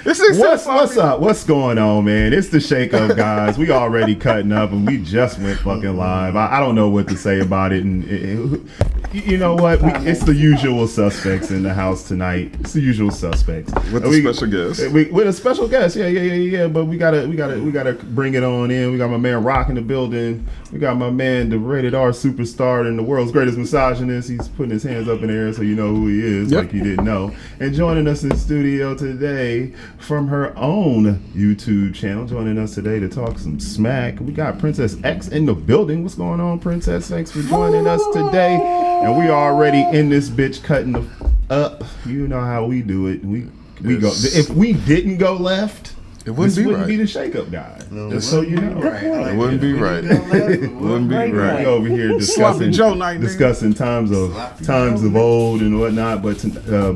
What's up? What's going on, man? It's the Shake Up guys. We already cutting up and we just went fucking live. I don't know what to say about it. And you know what? It's the usual suspects in the house tonight. It's the usual suspects with a special guest. With a special guest, yeah. But we gotta bring it on in. We got my man Rock in the building. We got my man, the rated R superstar and the world's greatest misogynist. He's putting his hands up in the air so you know who he is, like you didn't know. And joining us in the studio today from her own YouTube channel, joining us today to talk some smack, we got Princess X in the building. What's going on, Princess? Thanks for joining us today. And we already in this bitch cutting up. You know how we do it. We go. If we didn't go left, it wouldn't be the Shake Up guy. No, just so you know, it wouldn't be right. It wouldn't be right. We over here discussing times of old and whatnot. But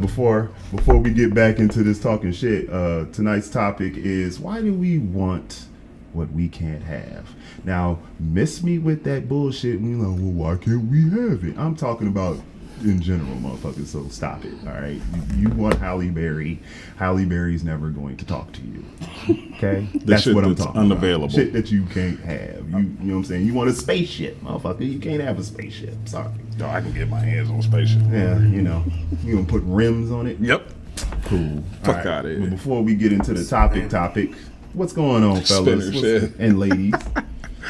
before we get back into this talking shit, tonight's topic is why do we want what we can't have? Now, miss me with that bullshit. You know, well, why can't we have it? I'm talking about in general, motherfuckers, so stop it, all right? You want Halle Berry. Halle Berry's never going to talk to you, okay? That's what I'm talking unavailable. about. Shit that you can't have. You know what I'm saying? You want a spaceship, motherfucker. You can't have a spaceship. Sorry. No, I can get my hands on a spaceship. Yeah, you know. You gonna put rims on it? Yep. Cool. Fuck out of here. But before we get into the topic, what's going on, fellas? And ladies?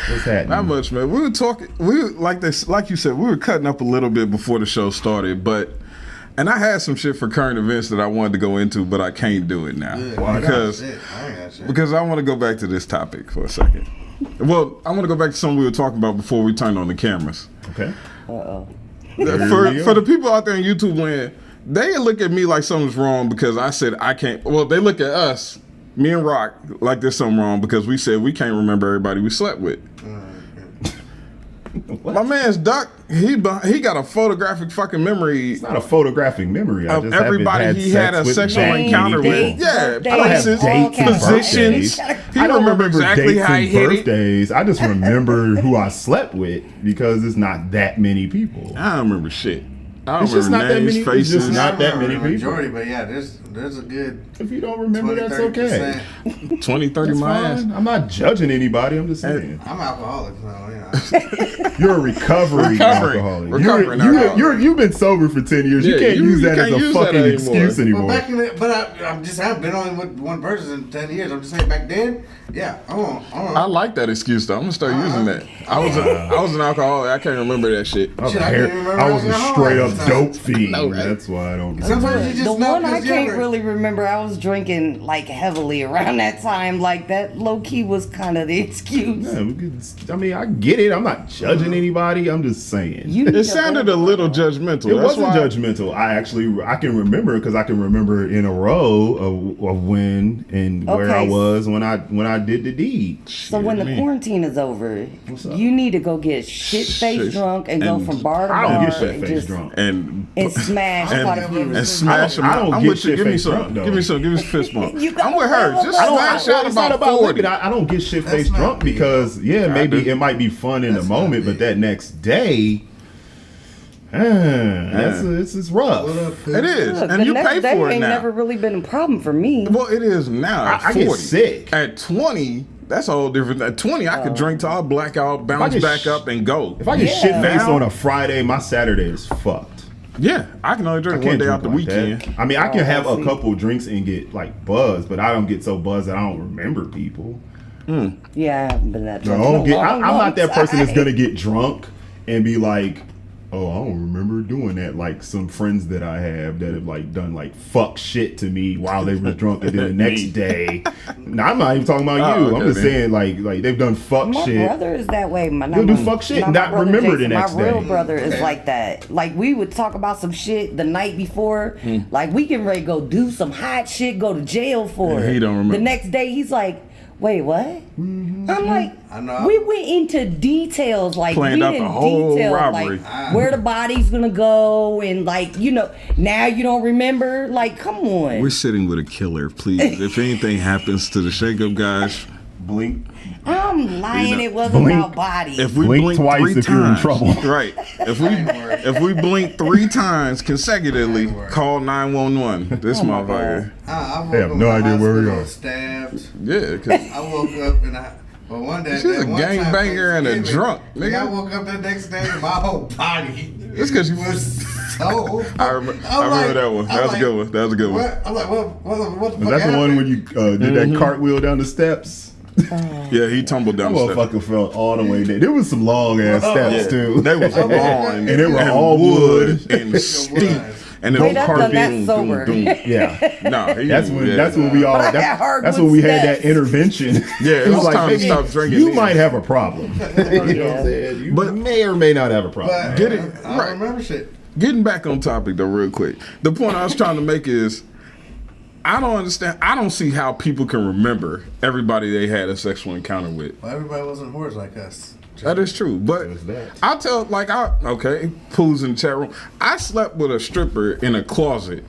What's happening? Not much, man. We were talking. Like you said, we were cutting up a little bit before the show started, and I had some shit for current events that I wanted to go into, but I can't do it now because I want to go back to this topic for a second. Well, I want to go back to something we were talking about before we turned on the cameras. Okay. For the people out there in YouTube land, they look at me like something's wrong because I said I can't. Well, they look at us. Me and Rock, like there's something wrong because we said we can't remember everybody we slept with. My man's Duck, he got a photographic fucking memory. It's not a photographic memory. Of everybody he had a sexual encounter with. Yeah, places, positions. I don't remember exactly how he hit birthdays. I just remember who I slept with because it's not that many people. I don't remember shit. It's just not names, that many. faces. It's just not that many people. Majority, but yeah, there's a good. If you don't remember, 20, that's okay. 20, 30 my ass. I'm not judging anybody. I'm just saying. I'm alcoholic, so yeah. You're a recovering alcoholic. You've been sober for 10 years. You can't use that as a fucking excuse anymore. I've been only with one person in 10 years. I'm just saying back then, yeah. I like that excuse though. I'm gonna start using that. I was an alcoholic. I can't remember that shit. I was a straight up dope fiend. No, right? That's why I don't. Sometimes you just the one I can't really remember. I was drinking like heavily around that time. Like that low key was kind of the excuse. Yeah, I mean, I get it. I'm not judging anybody. I'm just saying. It sounded a little judgmental. It wasn't judgmental. I can remember because I can remember in a row of when and where I was when I did the deed. So when the quarantine is over, you need to go get shit-faced drunk and go from bar to bar. I don't get shit-faced drunk. And smash quite a few. And smash them. I don't get shit-faced drunk. Give me a fist bump. I'm with her. Just smash out about 40. I don't get shit-faced drunk because maybe it might be fun in the moment, but that next day. It's rough. It is, Look, and you pay for it ain't now. Never really been a problem for me. Well, it is now. At 40. I get sick. At 20, that's all different. At 20, I could drink till I black out, bounce back up, and go. If I get shit-faced on a Friday, my Saturday is fucked. Yeah, I can only drink one day out the weekend. That. I mean, I can have a couple drinks and get like buzzed, but I don't get so buzzed that I don't remember people. Yeah, I haven't been that drunk. I'm not that person that's gonna get drunk and be like, oh, I don't remember doing that. Like some friends that I have that have like done like fuck shit to me while they were drunk, and then the next day. Now, I'm not even talking about you. I'm just saying like they've done fuck shit. My brother is that way. He'll do fuck shit and not remember Jason, the next day. My real brother is like that. Like we would talk about some shit the night before. Like we getting ready to go do some hot shit, go to jail for it. He don't remember. The next day he's like, wait, what? I'm like, we went into details, like planned out the whole robbery, like where the body's gonna go, and like now you don't remember. Like, come on. We're sitting with a killer, please. If anything happens to the Shake Up guys, blink. I don't I'm lying. It wasn't Blink. about body. If we Blink blink twice three if you're in times, trouble. right? If we blink 3 times consecutively, call 911. This Oh my motherfucker. I woke They have up no in the idea where we hospital are. Stabbed. Yeah, cause I woke up and but one day, She's a that one time gangbanger and a Thanksgiving, drunk, nigga. I woke up the next day, my whole body it's because you. was so. I remember that one. That was a good one. That was a good one. What? I'm like, what the Was fuck that the one happened? when you did that cartwheel down the steps? Yeah, he tumbled That down the steps. motherfucker fell all the way down. There was some long ass steps Yeah, too. they was long And they were all wood. and steep. And Wait, the I've carpet. done that sober. Yeah. No, That's when we all. But I had That's hardwood when we had steps. that intervention. Yeah, it was time to "Hey, stop drinking You then." might have a problem. You know what I'm saying? You But- may or may not have a problem. But Get it I right. don't remember shit. Getting back on topic though, real quick. The point I was trying to make is, I don't understand. I don't see how people can remember everybody they had a sexual encounter with. Well, everybody wasn't whores like us. That is true, but There's that. I tell okay, Pooh's in the chat room. I slept with a stripper in a closet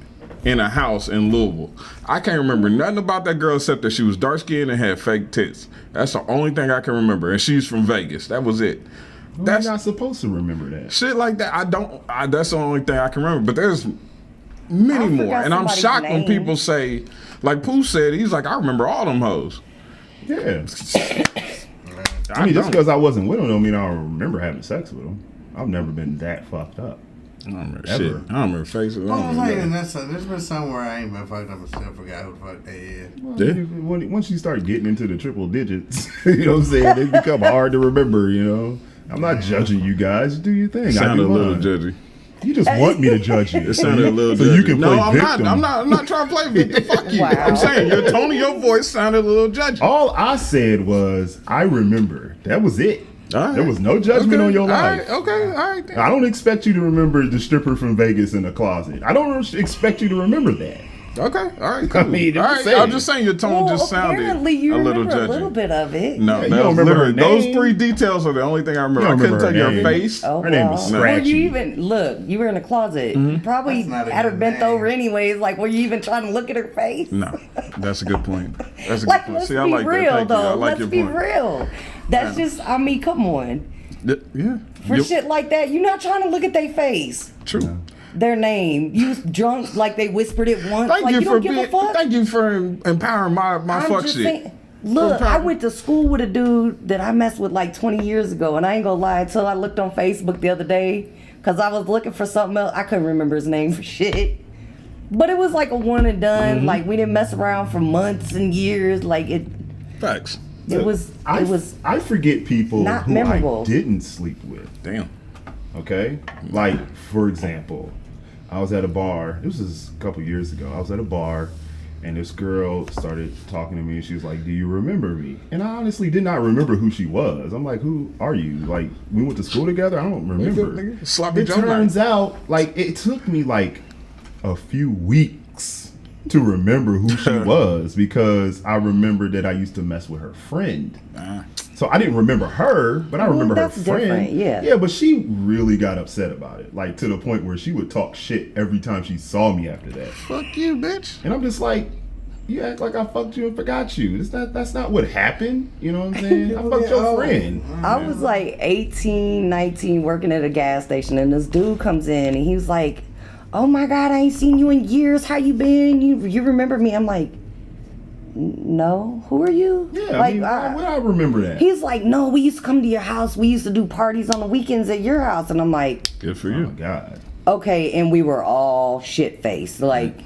in a house in Louisville. I can't remember nothing about that girl except that she was dark skinned and had fake tits. That's the only thing I can remember, and she's from Vegas. That was it. Well, That's you're not supposed to remember that. shit like that. That's the only thing I can remember. But there's many I more, forgot and I'm somebody's shocked when name. people say, like Pooh said, he's like, I remember all them hoes. Yeah. I I mean, just don't. because I wasn't with him don't mean I don't remember having sex with him. I've never been that fucked up. I don't remember Ever. shit. I don't remember faces. I Well, don't I'm like, remember. there's been somewhere I ain't been fucked up and still forgot who the fuck they is. Once you start getting into the triple digits, you know what I'm saying, they become hard to remember, you know. I'm not judging you guys. Do your thing. It I sounded a do little mine. judgy. You just want me to judge you. It sounded a little so judgy. you can play no, victim. I'm not trying to play victim. Fuck you. Wow. I'm saying your tone of your voice sounded a little judgy. All I said was, I remember. That was it. All right. There was no judgment Okay. on your All life. right. Okay. All right. then. I don't expect you to remember the stripper from Vegas in the closet. I don't expect you to remember that. Okay. All right. Cool. I mean, I'm all just right. I'm saying. just saying your tone Well, just sounded apparently you a little remember judgy. a little bit of it. No, Yeah, you that don't was remember her literally those name? 3 details are the only thing I remember. You I don't couldn't remember tell her your name. face. Oh, Her name was well. Scratchy. Were you even look? You were in a closet. Mm-hmm. You probably That's not a had her good bent name. over anyways. Like, were you even trying to look at her face? No, that's a good point. That's a Like, good point. let's See, be I like real that. Thank you. I though. like Let's your be point. real. That's just. I mean, come on. Yeah. For Yep. shit like that, you're not trying to look at their face, True. their name. You was drunk, like they whispered it once. Thank like you you for don't give a fuck. Thank you for empowering my I'm fuck just shit. saying. Look, I went to school with a dude that I messed with like 20 years ago, and I ain't gonna lie until I looked on Facebook the other day because I was looking for something else. I couldn't remember his name for shit. But it was like a one and done. Mm-hmm. Like we didn't mess around for months and years. Like it Facts. was. I forget people not who memorable. I didn't sleep with. Damn. Okay? Like, for example, I was at a bar. This was a couple years ago. I was at a bar, and this girl started talking to me. She was like, "Do you remember me?" And I honestly did not remember who she was. I'm like, "Who are you?" Like, we went to school together? I don't remember. Nigga. Sloppy It Joe turns out, like, it took me, like, a few weeks to remember who she was because I remembered that I used to mess with her friend. So I didn't remember her, but I remember her that's friend. different, yeah. Yeah, but she really got upset about it, like to the point where she would talk shit every time she saw me after that. Fuck you, bitch. And I'm just like, you act like I fucked you and forgot you. That's not what happened. You know what I'm saying? I fucked your friend. I was like 18, 19, working at a gas station, and this dude comes in, and he was like, "Oh my God, I ain't seen you in years. How you been? You remember me?" I'm like, "No, who are you?" Yeah, like, I mean, why would I remember that? he's like, "No, we used to come to your house. We used to do parties on the weekends at your house." And I'm like, Good for Oh you. my God. "Okay," and we were all shit faced, like.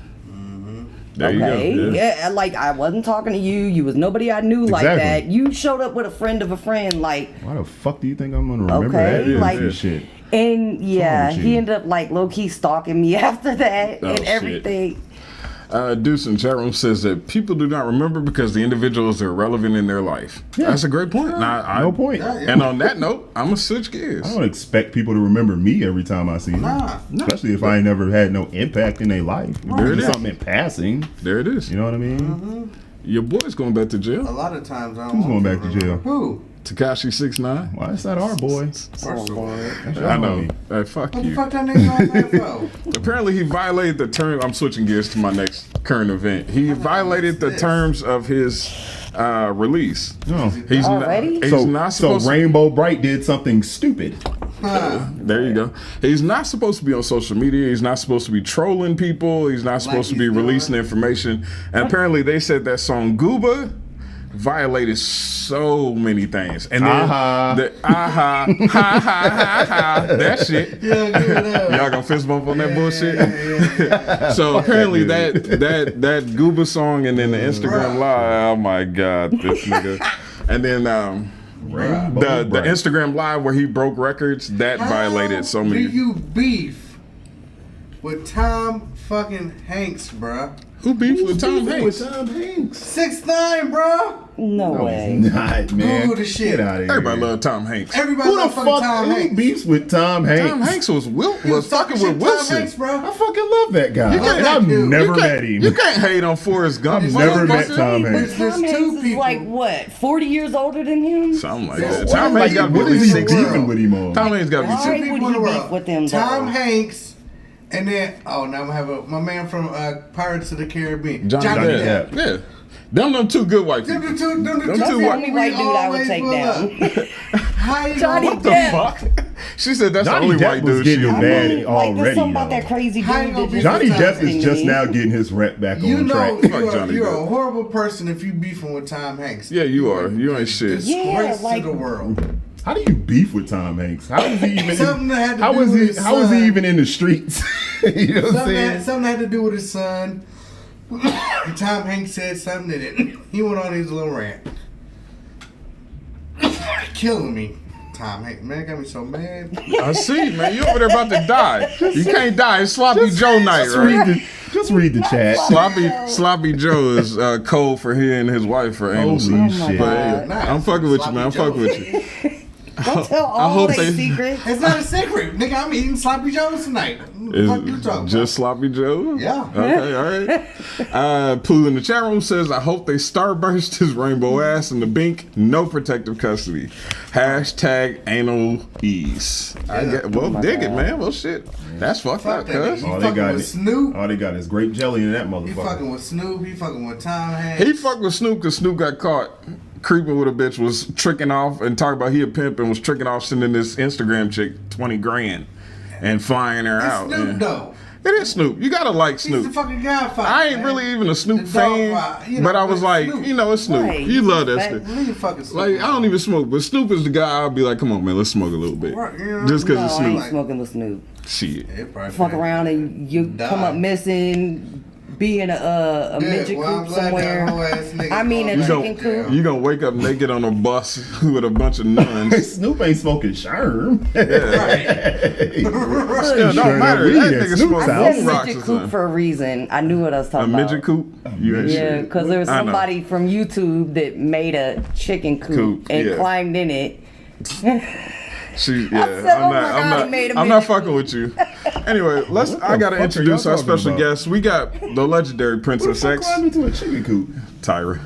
There Okay, you go. yeah, like I wasn't talking to you. You was nobody I knew like Exactly. that. You showed up with a friend of a friend, like, Why the fuck do you think I'm gonna remember Okay, that like- goofy shit? and yeah, with you? he ended up like low key stalking me after that Oh, and shit. everything. Deuce in chat room says that people do not remember because the individuals are relevant in their life. That's a great point. No point. And on that note, I'm gonna switch gears. I don't expect people to remember me every time I see them. Nah. Especially if I ain't never had no impact in their life. There it Just is. something in passing. There it is. You know what I mean? Your boy's going back to A jail. lot of times I don't Who's want going back people to jail? remember. Who? Tekashi 6ix9ine. Why is that our boy? First of all, That's I your know. homie. Hey, fuck what the you. fuck that nigga on that for? Apparently, he violated the term. I'm switching gears to my next current event. He violated the terms of his release. Oh. He's Already? He's not So supposed. Rainbow Bright did something stupid. There you go. He's not supposed to be on social media. He's not supposed to be trolling people. He's not supposed to be he's doing. releasing information. And apparently, they said that song "Gooba" violated so many things. And then Aha. ha ha, that shit. Yeah, give it up. Y'all gonna fist bump on that bullshit? Yeah. So apparently that that Gooba song and then the Instagram live. Oh my god, this nigga. And then Rainbow the Bright. Instagram live where he broke records that violated so Do many. you beef with Tom fucking Hanks, bruh? Who beefed with Tom With Hanks? Tom Hanks. 6ix9ine, bruh. No No, way. he's not, man. Google the shit. Get out of here. Everybody love Tom Hanks. Everybody Who the love fucking fuck Tom who Hanks. beefs with Tom Hanks? Tom Hanks was He was fucking shit with Tom Wilson. Hanks, bro. I fucking love that guy. You can't- And I've you- never you met him. You can't hate on Forrest Gump. I've never met motherfucker. Tom But Hanks. There's Tom two Hanks is people. like what, 40 years older than him? Something like So that. what Tom am I Hanks got to be doing at What is least he 60. beefing with him on? Tom Hanks got to be Why 60. would People he in the beef world. with them, though? Tom Hanks, and then now I'm gonna have my man from Pirates of the Caribbean, Johnny Depp. Depp. Yeah. Them two good white Them people. the two Them That's two the white- only white dude I would take down. How you Johnny gonna, Depp. Fuck. She said that's Johnny the only Depp white was dude getting she his was. bad Like, already. there's something about though. that crazy How you dude gonna that be just Johnny Johnny Depp Depp is just now getting his rep back You on know track. Fuck Johnny you're Depp. a horrible person if you beefing with Tom Hanks. Yeah, you are. You ain't shit. Yeah, Disgrace like- to the world. How do you beef with Tom Hanks? How is he even? Something that had to how do is with he? his How is he son. even in the streets? You know what I'm saying? Something had to do with his son. And Tom Hanks said something that he went on his little rant. Killing me. Tom Hanks, man, got me so mad. I see, man. You over there about to die. You can't die. It's Sloppy Joe night, Just right? just read the chat. Sloppy Joe is code for he and his wife for anal Holy sex. shit! But Nah, I'm fucking with you, man. I'm Sloppy fucking with you. Don't tell all hope they they- secrets. It's not a secret, nigga. I'm eating sloppy joes tonight. What the fuck you Is talking just Sloppy Joe? Yeah. Okay, all right. Pooh in the chat room says, I hope they starburst his rainbow ass in the bink. No protective custody. Hashtag anal ease. I Yeah. get, well, dig it, man. Well, shit. That's fucked Fuck up, that nigga. cuz. He All they fucking got with is Snoop. All they got is grape jelly in that He motherfucker. fucking with Snoop. He fucking with Tom Hanks. He fucked with Snoop because Snoop got caught creeping with a bitch, was tricking off and talking about he a pimp and was tricking off sending this Instagram chick 20 grand and flying her It's out. Snoop man. though. It is Snoop. You gotta like He's the Snoop. fucking Godfather. I ain't man. really even a Snoop The fan, dog, you know, but I was but like, Snoop. you know, it's Snoop. Right. You love that Respect. shit. Leave fucking Snoop. Like, I don't even smoke, but Snoop is the guy I'll be like, come on, man, let's smoke a little bit. Right, you know, Just because No, it's I ain't Snoop. smoking with Snoop. Shit. Yeah, probably Fuck not. around and you Die. come up missing, be in a midget well, I'm coop glad that whole somewhere. ass nigga I mean, a called chicken back. coop. You gonna wake up naked on a bus with a bunch of nuns. Snoop ain't smoking sherm. Right. Still Sure don't matter. that That weed at nigga Snoop's smoking house. I said rocks midget or coop something. for a reason. I knew what I was A talking about. midget coop? You ain't Yeah, shit. because there was I know. somebody from YouTube that made a chicken coop, Coop, and yeah. climbed in it. She, said, yeah, "Oh my God, he made a I'm not midget fucking with you. Anyway, let's. What I the gotta fuck are introduce y'all our talking special about? guest. We got the legendary Who the Princess fuck X, climbed into a chicken coop? Tyra.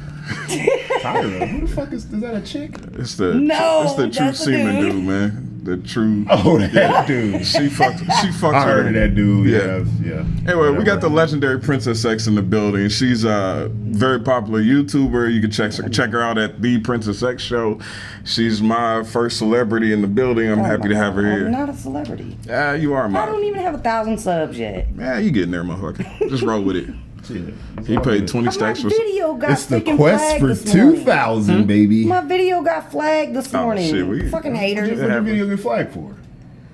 Tyra. Who the fuck is that? A chick? It's the No, it's the true that's a semen dude. dude, man. The true. Oh, that dude. She fucked. She fucked. I heard her. of that dude. Yeah. Yeah. Anyway, we got the Whatever. legendary Princess X in the building. She's a very popular YouTuber. You can check her out at the Princess X Show. She's my first celebrity in the building. I'm happy to have her I'm here. not a celebrity. Yeah, you are I don't my. even have 1,000 subs yet. Yeah, you getting there, motherfucker. Just roll with it. Shit. He paid 20 My stacks for. video got It's the freaking quest flagged for this morning. 2,000, baby. My video got flagged this morning. shit, we- Fucking What haters. your video get flagged for?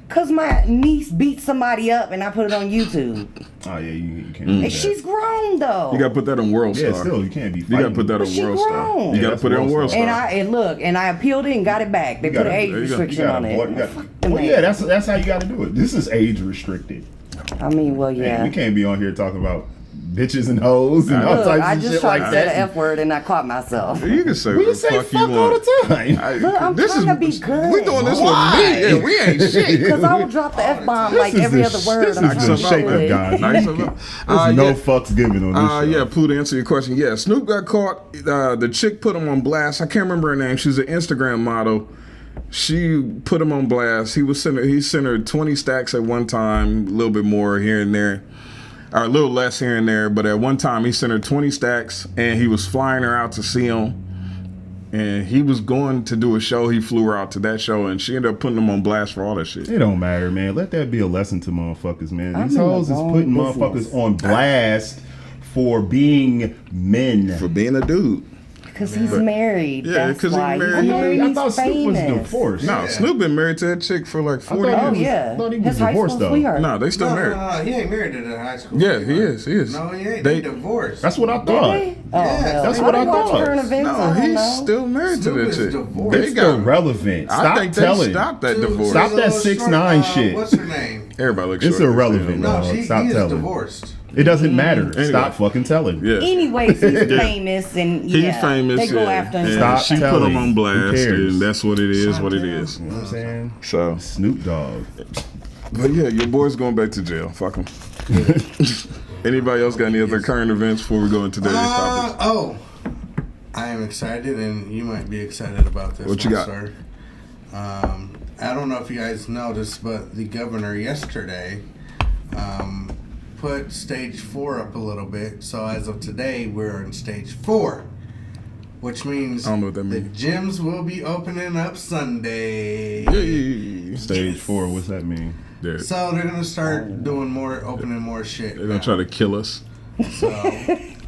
Cause my niece beat somebody up and I put it on YouTube. Oh yeah, you can't. do And that. she's grown though. You gotta put that on World Yeah, Star. still you can't be. You gotta put that But on she World Star. grown. You Yeah, gotta that's put it on World World Star. Star. and I appealed it and got it back. They You put gotta- an age there you go. restriction on it. Fuck them Well, haters. yeah, that's how you got to do it. This is age restricted. I mean, well, Man, yeah. we can't be on here talking about bitches and hoes and all Look, types I of just shit tried like to say the that. F word and I caught myself. You can say We what the say fuck you fuck all want. the time. Look, I'm trying to be good. We doing this Why? with me. Yeah, we ain't shit. Because I would drop the F bomb like This is every the other sh- word. this I'm is trying the to roll shake with up, it. guys. Nice There's of no yeah. fucks given on this show. Yeah, Pooh, to answer your question, yeah, Snoop got caught. The chick put him on blast. I can't remember her name. She's an Instagram model. She put him on blast. He sent her 20 stacks at one time, a little bit more here and there, or a little less here and there. But at one time, he sent her 20 stacks, and he was flying her out to see him. And he was going to do a show. He flew her out to that show, and she ended up putting him on blast for all that shit. It don't matter, man. Let that be a lesson to motherfuckers, man. I'm These in the hoes is wrong putting business. motherfuckers on blast for being men. For being a dude. Because he's married. Yeah, That's 'cause he's why. married. I He's thought Snoop was famous. divorced. No, Snoop been married to that chick for like 40 thought years. he Oh, yeah. thought he was His high divorced, school though. sweetheart. No, they still married. No, he ain't married to the high school. Yeah, he sweetheart. is. He is. No, he ain't. They- They divorced. That's what I Did thought. they? Oh, Yeah, hell. that's what I watch thought. current events. I No, don't he's know. still married Snoop to that is chick. divorced. They It's got irrelevant. I Stop think they telling. stopped that Dude, divorce. Stop that little 6ix9ine short, shit. What's her name? Everybody looks It's short. irrelevant. No, No, he stop is telling. divorced. It doesn't matter. Anyway. Stop fucking telling. Yeah. Anyways, he's famous and He's yeah, famous. they go yeah. after him. And Stop she put telling. him on Who blast, cares? and that's what it is. What it is. You know what I'm saying? So, Snoop Dogg. but yeah, your boy's going back to jail. Fuck him. Anybody else got any other current events before we go into today's topics? I am excited, and you might be excited about this. What you got? Sir. I don't know if you guys noticed, but the governor yesterday put stage 4 up a little bit. So as of today, we're in stage 4, which means I don't know what that the means. gyms will be opening up Sunday. Yeah. Stage 4. What's that mean? They're So they're gonna start opening more shit. going to try to kill us. So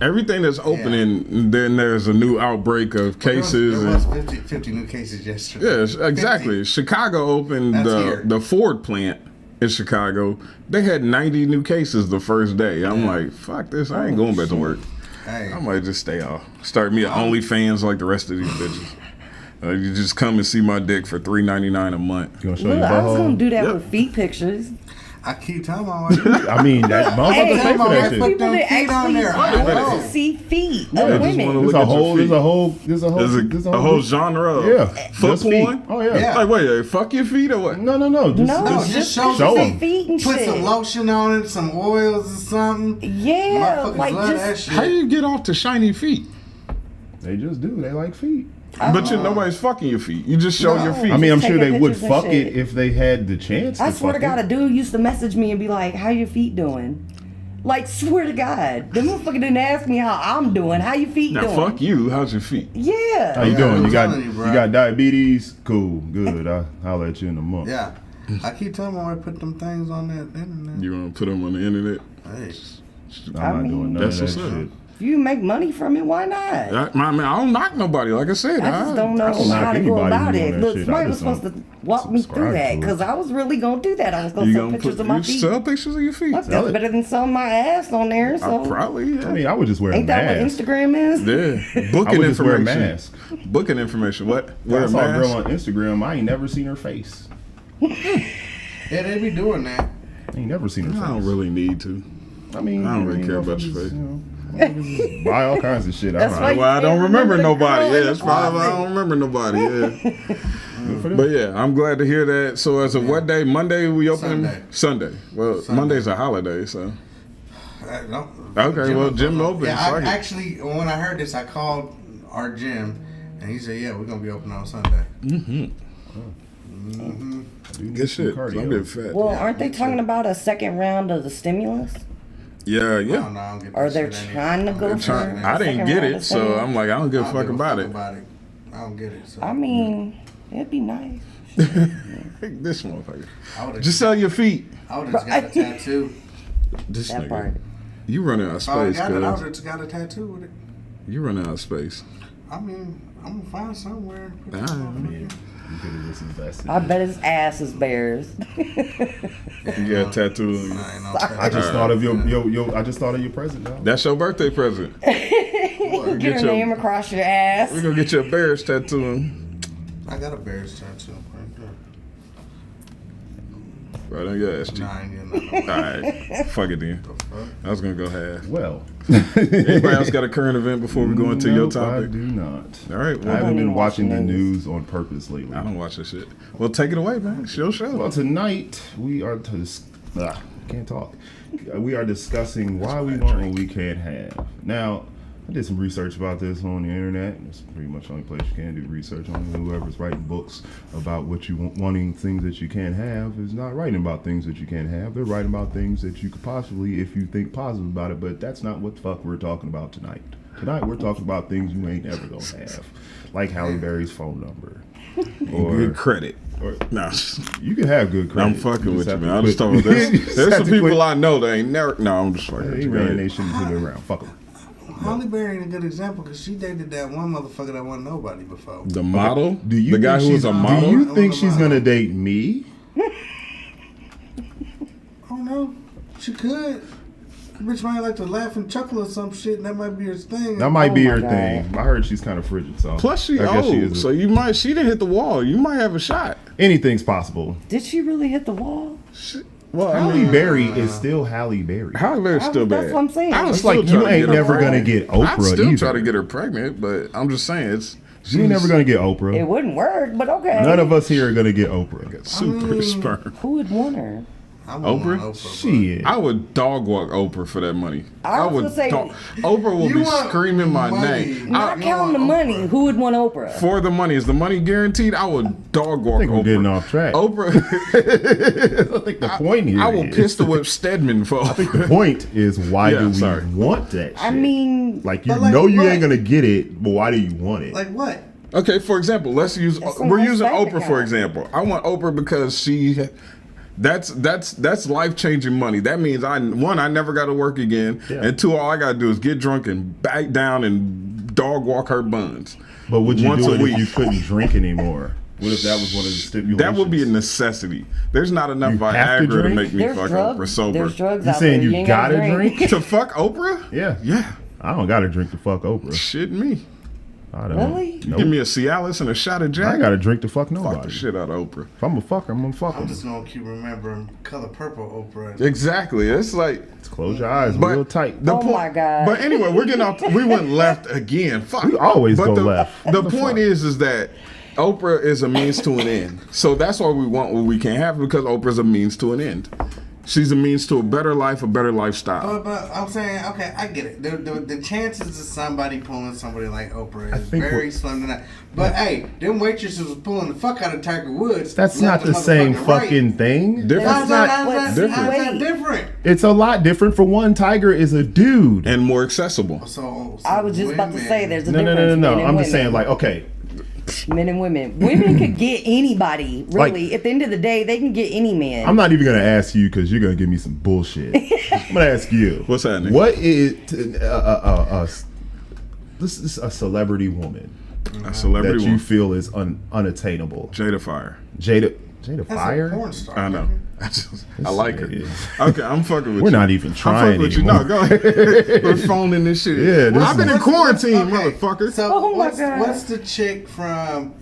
Everything that's opening, then there's a new outbreak of cases. There was and, 50 new cases yesterday. yes, exactly. 50. Chicago opened That's here. the Ford plant in Chicago. They had 90 new cases the first day. I'm like, fuck this. I ain't going back to work. Hey. I might just stay off. Start me an OnlyFans like the rest of these bitches. You just come and see my dick for $3.99 a month. You gonna show Look, your I was gonna butthole? do that Yep. with feet pictures. I keep telling my wife. I mean, that motherfucker Hey, pay for that there's shit. people- People that feet on actually there. want Oh. to see feet Yeah, of just wanna women. look There's a at your whole, feet. there's a whole There's a whole genre of Yeah. foot Just feet. porn. Oh, yeah. Yeah. Like, wait, fuck your feet or what? No. Just, No, just just show show them. feet and Put shit. some lotion on it, some oils or something. Yeah, Motherfuckers like love that just shit. How you get off to shiny feet? They just do. They like feet. But nobody's fucking your feet. You just show No. your feet. I mean, I'm sure taking they would pictures and fuck shit. it if they had the chance. I to swear to fuck God, it. a dude used to message me and be like, "How your feet doing?" Like, swear to God, the motherfucker didn't ask me how I'm doing. How your feet now, doing? fuck you. How's your feet? How Yeah. you doing? I'm You got telling you, bro. you got diabetes? Cool, good. I'll let you in a month. Yeah. I keep telling my wife, put them things on that internet. You want to put them on the internet? Hey. I'm I not mean, doing none that's of that what's up. shit. If you make money from it, why not? I don't knock nobody. Like I said, I just don't know I don't knock how to go anybody about who's it. doing that Look, shit. I somebody was just supposed don't to walk me through subscribe that to it. because I was really gonna do that. I was gonna You sell gonna pictures put of my you feet. sell pictures of your feet? That's Sell it. better than selling my ass on there. So Probably. Yeah. I mean, I would just wear a ain't that what mask. Instagram is? Yeah. I Booking would just wear a information. mask. Booking information. What? Wear I a saw a mask. girl on Instagram. I ain't never seen her face. Yeah, they be doing that. I ain't never seen her face. I don't really need to. I mean, I don't really care about your motherfuckers, face. you know, motherfuckers just buy all kinds of shit. That's why Well, I don't can't remember remember the nobody. girl Yeah, in that's the why I closet. don't remember nobody. Yeah. Good for them. But yeah, I'm glad to hear that. So as of what day? Monday we open? Sunday. Well, Sunday. Monday's a holiday, so. No. Okay, well, gym open. Yeah, Fuck I it. actually, when I heard this, I called our gym, and he said, "Yeah, we're gonna be open on Sunday." I do need Good some shit. I'm cardio. getting fat. Well, aren't they talking about a second round of the stimulus? Yeah, I yeah. don't know. I don't get Or that they're shit trying to go for I a didn't second get round it, of so stimulus? I'm like, I don't give a I fuck don't about it. I don't get it. So. I mean, it'd be nice. This motherfucker. I would've Just sell your feet. I would have just got a tattoo. This That nigga. part. You running out of If I space, got it, I would cuz. have just got a tattoo with it. You running out of space. I mean, I'm gonna find somewhere. to put All this right. motherfucker in. You could have just invested. I bet his ass is bears. You got a tattoo on you. I ain't no I just tattoo. thought of your I just thought of your present, dog. That's your birthday present. What? Get her your- name across your ass. We're gonna get you a Bears tattoo. I got a bear's tattoo right there. Right on your ass, G. Nah, I ain't getting All right, fuck it then. I was gonna go half. Well, Anybody else got a current event before we go into your nope, topic? I do not. All right, I well, haven't been even watching watch the the news on purpose lately. I don't watch that shit. Well, take it away, man. It's your show. Well, tonight we are can't talk. We are discussing why we want what we can't have. Now, I did some research about this on the internet. It's pretty much the only place you can do research on. Whoever's writing books about what you wanting things that you can't have is not writing about things that you can't have. They're writing about things that you could possibly, if you think positive about it. But that's not what the fuck we're talking about tonight. Tonight we're talking about things you ain't ever gonna have, like Halle Berry's phone number. Or Good credit. Or, Nah, you can have good credit. I'm fucking with you, have man. to I'm just quit. talking. You just There's have some to people quit. I know that ain't never. No, I'm just fucking with He you. Go ran ahead. nations to the around. Fuck him. Halle Berry ain't a good example because she dated that one motherfucker that wasn't nobody before. The model? Do you the guy think who was she's- a model? Do you think I she's wanna gonna model. date me? I don't know. She could. Bitch might like to laugh and chuckle or some shit, and that might be her thing. That might be my her God. thing. I heard she's kind of frigid, so Plus, she I guess old, is so you might. She didn't hit the wall. You might have a shot. anything's possible. Did she really hit the wall? Well, I Halle mean, Berry is still Halle Berry. Halle Berry's still bad. That's what I'm saying. I would It's still like try you to ain't get her never gonna pregnant. get I'd Oprah still either. try to get her pregnant, but I'm just saying it's You ain't never gonna get It Oprah. wouldn't work, but okay. None of us here are gonna get Oprah. super sperm. Who would want her? I wouldn't Oprah? want Oprah. Shit. I would dog walk Oprah for that money. I was gonna say- Oprah will You be want screaming my money. name. Not you counting the want money. Oprah. Who would want Oprah? For the money. Is the money guaranteed? I would dog walk I think Oprah. we're getting off track. Oprah, I think the point here I will is- pistol whip Stedman for The Oprah. point is why Yeah, do we sorry. want that shit? I mean, like you But like know you what? ain't gonna get it, but why do you want it? Like what? Okay, for example, let's use That's we're a nice using bank Oprah for account. example. I want Oprah because that's life changing money. That means I never got to work again, Yeah. and two, all I got to do is get drunk and back down and dog walk her buns. But would you once do a it week. if you couldn't drink anymore? What if that was one of the stipulations? That would be a necessity. There's not enough You have to Viagra to drink? make me there's fuck drugs. Oprah sober. There's drugs You out saying there. you ain't gotta gotta drink? To fuck Oprah? Yeah. Yeah. I don't gotta drink to fuck Oprah. Shit me. I don't. Really? Nope. Give me a Cialis and a shot of I Jack. ain't gotta drink to fuck Fuck the nobody. shit out of Oprah. If I'm a fucker, I'm gonna fuck I'm him. just gonna keep remembering Color Purple Oprah. Exactly. It's like Just close your eyes But real tight. the Oh my God. But anyway, we're getting off. We went left again. Fuck. We always But go the, left. The What the point fuck? is that Oprah is a means to an end. So that's why we want what we can't have because Oprah's a means to an end. She's a means to a better life, a better lifestyle. But I'm saying, okay, I get it. The chances of somebody pulling somebody like Oprah is think very what- slim to that. But hey, them waitresses was pulling the fuck out of Tiger Woods. That's left not the same motherfucker right. fucking thing. Different. How's that, how's What's that, how's different? that different? It's a lot different. For one, Tiger is a dude. And more accessible. So I was just about to say there's a No, difference. no, no, no, men no. and I'm just women. saying, like, okay, Men and women. Women could get anybody. Really, Like- at the end of the day, they can get any man. I'm not even gonna ask you because you're gonna give me some bullshit. I'm gonna ask you. What's happening? What is this is a celebrity woman A celebrity that you woman. feel is unattainable? Jada Fire. Jada That's Fire. a porn star. I know. I like her. Yeah. Okay, I'm fucking with We're you. not even I'm trying fucking with you. anymore. No, go ahead. We're phoning this shit. Yeah, this I've been is- in quarantine, Okay, motherfucker. So Oh my what's, God. what's the chick from?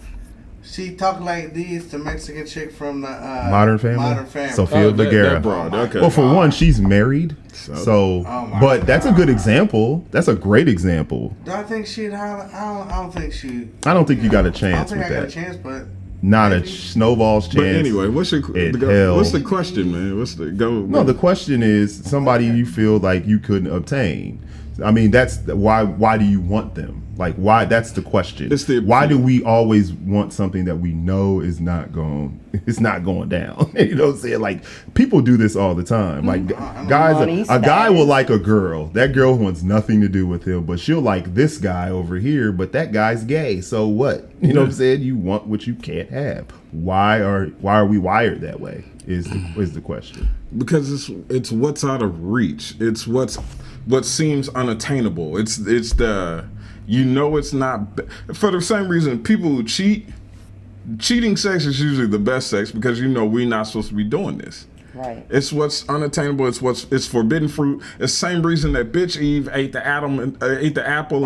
She talk like this, the Mexican chick from the Modern Family. Modern Family. Sophia that Vergara. broad. Okay. Well, for one, she's married, so Oh my but that's a good example. That's a great example. Do I think she'd holler? I don't think she. I don't think you got a I don't chance think with I got a that. chance, but Not a maybe. snowball's chance. But anyway, what's in what's the hell. question, man? What's the go? No, the question is somebody you feel like you couldn't obtain. I mean, that's why. Why do you want them? Like, why? That's the question. It's the why do appeal. we always want something that we know is not going? It's not going down. You know what I'm saying? Like, people do this all the time. Like, guys, Money, a guy will status. like a girl. That girl wants nothing to do with him, but she'll like this guy over here. But that guy's gay. So what? You know what I'm saying? You want what you can't have. Why are we wired that way? Is the question. Because it's what's out of reach. It's what seems unattainable. It's the it's not for the same reason people who cheat. Cheating sex is usually the best sex because we're not supposed to be doing this. Right. It's what's unattainable. It's forbidden fruit. It's the same reason that bitch Eve ate the apple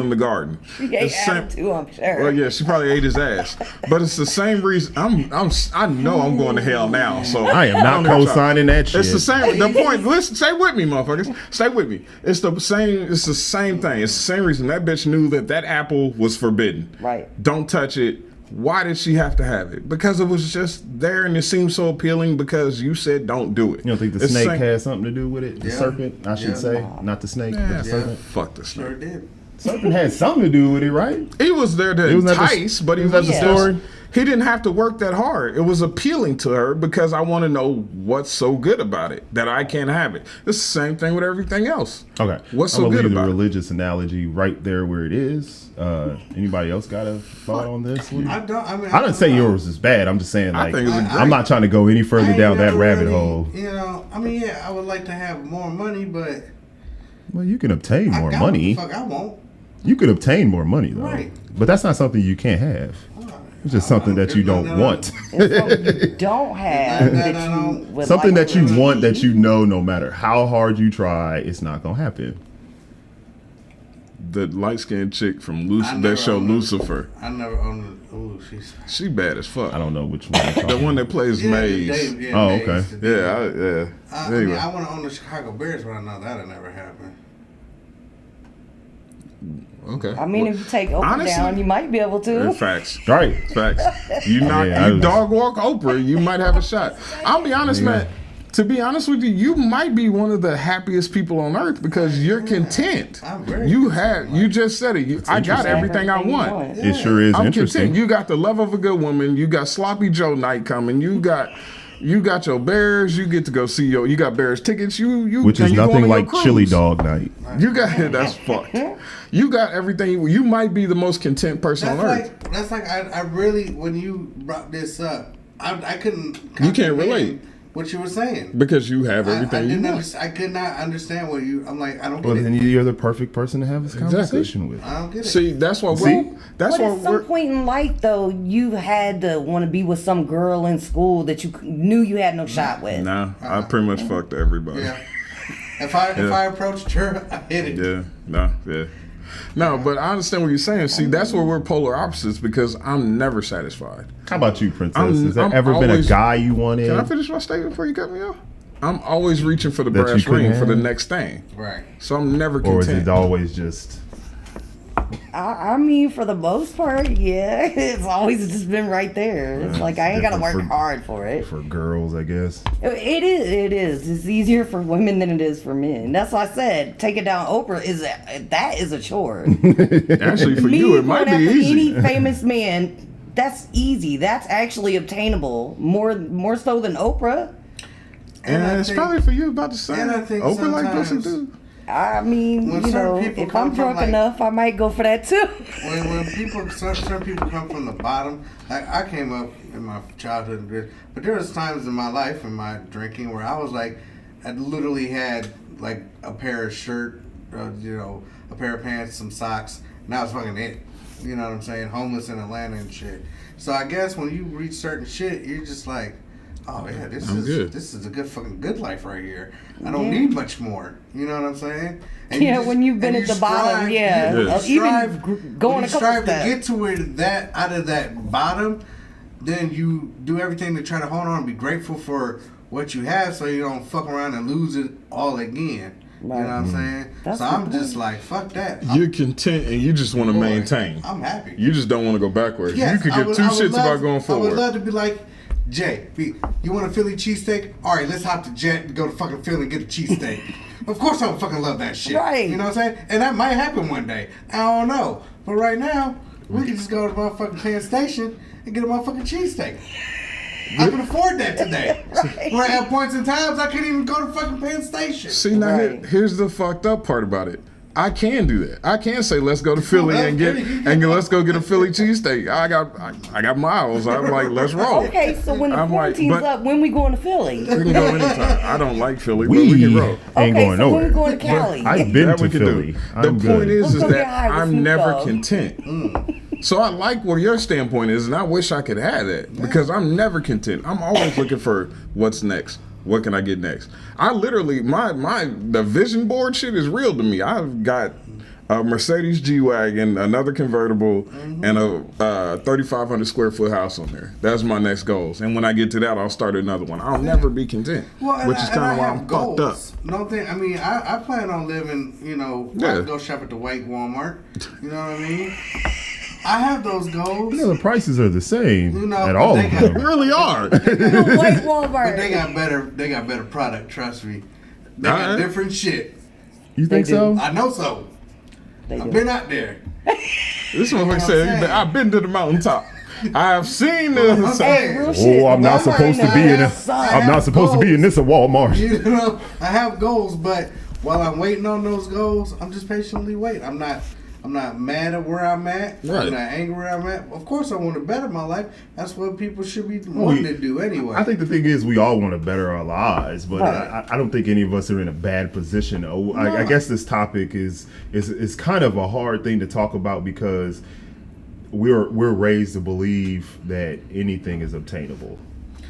in the garden. She ate Adam too, I'm sure. Well, yeah, she probably ate his ass. But it's the same reason. I know I'm going to hell now. So I am not co-signing that shit. It's the same. The point. Listen, stay with me, motherfuckers. Stay with me. It's the same. It's the same thing. It's the same reason that bitch knew that apple was forbidden. Right. Don't touch it. Why did she have to have it? Because it was just there and it seemed so appealing because you said don't do it. You don't think the snake has something to do with it? The serpent, I should say. Not the snake, but the serpent. Fuck the snake. Sure did. Serpent had something to do with it, right? He was there to entice, but he was at the story. He didn't have to work that hard. It was appealing to her because I want to know what's so good about it that I can't have it. It's the same thing with everything else. Okay. What's so good leave about the it? religious analogy right there where it is. Anybody else got a thought on this one? I didn't say yours is bad. I'm just saying, like, think it was I'm not trying to go any further down that rabbit hole. You know, I mean, yeah, I would like to have more money, but Well, you can obtain more money. Fuck, I won't. You can obtain more money, though. Right. But that's not something you can't have. It's just something that you don't want. It's something you don't have that you would Something like that you to want be. that you know no matter how hard you try, it's not going to happen. The light-skinned chick from I never that show owned Lucifer. I never owned it. Ooh, She bad as fuck. I don't know which one. The one that plays Maze. Oh, okay. Yeah. I mean, I want to own the Chicago Bears, but I know that'll never happen. Okay. I mean, if you take Oprah honestly, down, you might be able to. Facts. Right. Facts. You dog walk Oprah, you might have a shot. I'll be honest, man. To be honest with you might be one of the happiest people on earth because you're content. I'm very You just said it. I got everything I want. It sure is I'm interesting. content. You got the love of a good woman. You got Sloppy Joe night coming. You got your Bears. You get to go see you got Bears tickets. Which is you go nothing on your like cruise. chili dog night. You got that's fucked. You got everything. You might be the most content person on earth. That's like I really, when you brought this up, I couldn't. You can't relate what you were saying because you have everything you want. I could not understand what you. I'm like, I don't get Well, it. then you're the perfect person to have this conversation with. I don't get it. See, that's why But at some point in life, though, you had to want to be with some girl in school that you knew you had no shot with. Nah, I pretty much fucked everybody. Yeah. If I approached her, I hit it. Yeah. No, but I understand what you're saying. See, that's where we're polar opposites because I'm never satisfied. How about you, Princess? Has there ever been a guy you wanted? Can I finish my statement before you cut me off? I'm always reaching for the brass ring for the next thing. Right. So I'm never content. Or is it always just... I mean, for the most part, yeah. It's always just been right there. It's like I ain't got to work hard for it. For girls, I guess. It is. It's easier for women than it is for men. That's why I said taking down Oprah that is a chore. Actually, for you, it might be easy. Any famous man, that's easy. That's actually obtainable. More so than Oprah. And it's probably for you about the same. And I think Oprah like pussy sometimes- too. I mean, When you know, certain people if come I'm drunk from, like- enough, I might go for that too. When certain people come from the bottom, I came up in my childhood, but there was times in my life in my drinking where I was like, I literally had like a pair of shirt, a pair of pants, some socks, and that was fucking it. You know what I'm saying? Homeless in Atlanta and shit. So I guess when you reach certain shit, you're just like, oh yeah, this is a good life right here. I don't need much more. You know what I'm saying? And when you've been at the bottom, even going a couple strive steps. to get to where out of that bottom, then you do everything to try to hold on and be grateful for what you have, so you don't fuck around and lose it all again. Right. You know what I'm saying? That's so I'm just like, fuck that. You're content and you just want to maintain. I'm happy. You just don't want to go backwards. Yes, you could give two shits about going forward. I would love to be like, Jay, you want a Philly cheesesteak? All right, let's hop to Jet and go to fucking Philly and get a cheesesteak. Of course I would fucking love that shit. Right. You know what I'm saying? And that might happen one day. I don't know. But right now, we can just go to the motherfucking Penn Station and get a motherfucking cheesesteak. I can afford that today. Right. Where at points in times, I can't even go to fucking Penn Station. See, now Right. here's the fucked up part about it. I can do that. I can say let's go to Philly and let's go get a Philly cheesesteak. I got miles. I'm like, let's roll. Okay, so when the I'm like, quarantine's but- up, when we going to Philly? We can go anytime. I don't like Philly, but We we can roll. ain't Okay, going so when nowhere. we going to Cali? I've been That to we can Philly. do. I'm The good. point is Let's go get that high with I'm Snoop never Dogg. content. So I like where your standpoint is, and I wish I could have that because I'm never content. I'm always looking for what's next. What can I get next? I literally the vision board shit is real to me. I've got a Mercedes G-Wagon, another convertible, and a 3,500 square foot house on there. That's my next goals. And when I get to that, I'll start another one. I'll never be content, which is kind of why I'm fucked up. No thing. I mean, I plan on living. I go shop at the white Walmart. You know what I mean? I have those goals. The prices are the same at all. They really are. White Walmart. But they got better product. Trust me. They got different shit. You think so? I know so. I've been out there. This motherfucker said, I've been to the mountaintop. I have seen this. I'm not supposed to be in it. I'm not supposed to be in this at Walmart. I have goals, but while I'm waiting on those goals, I'm just patiently waiting. I'm not mad at where I'm at. Right. I'm not angry where I'm at. Of course, I want to better my life. That's what people should be wanting to do anyway. I think the thing is we all want to better our lives, but I don't think any of us are in a bad position. I guess this topic is kind of a hard thing to talk about because we're raised to believe that anything is obtainable.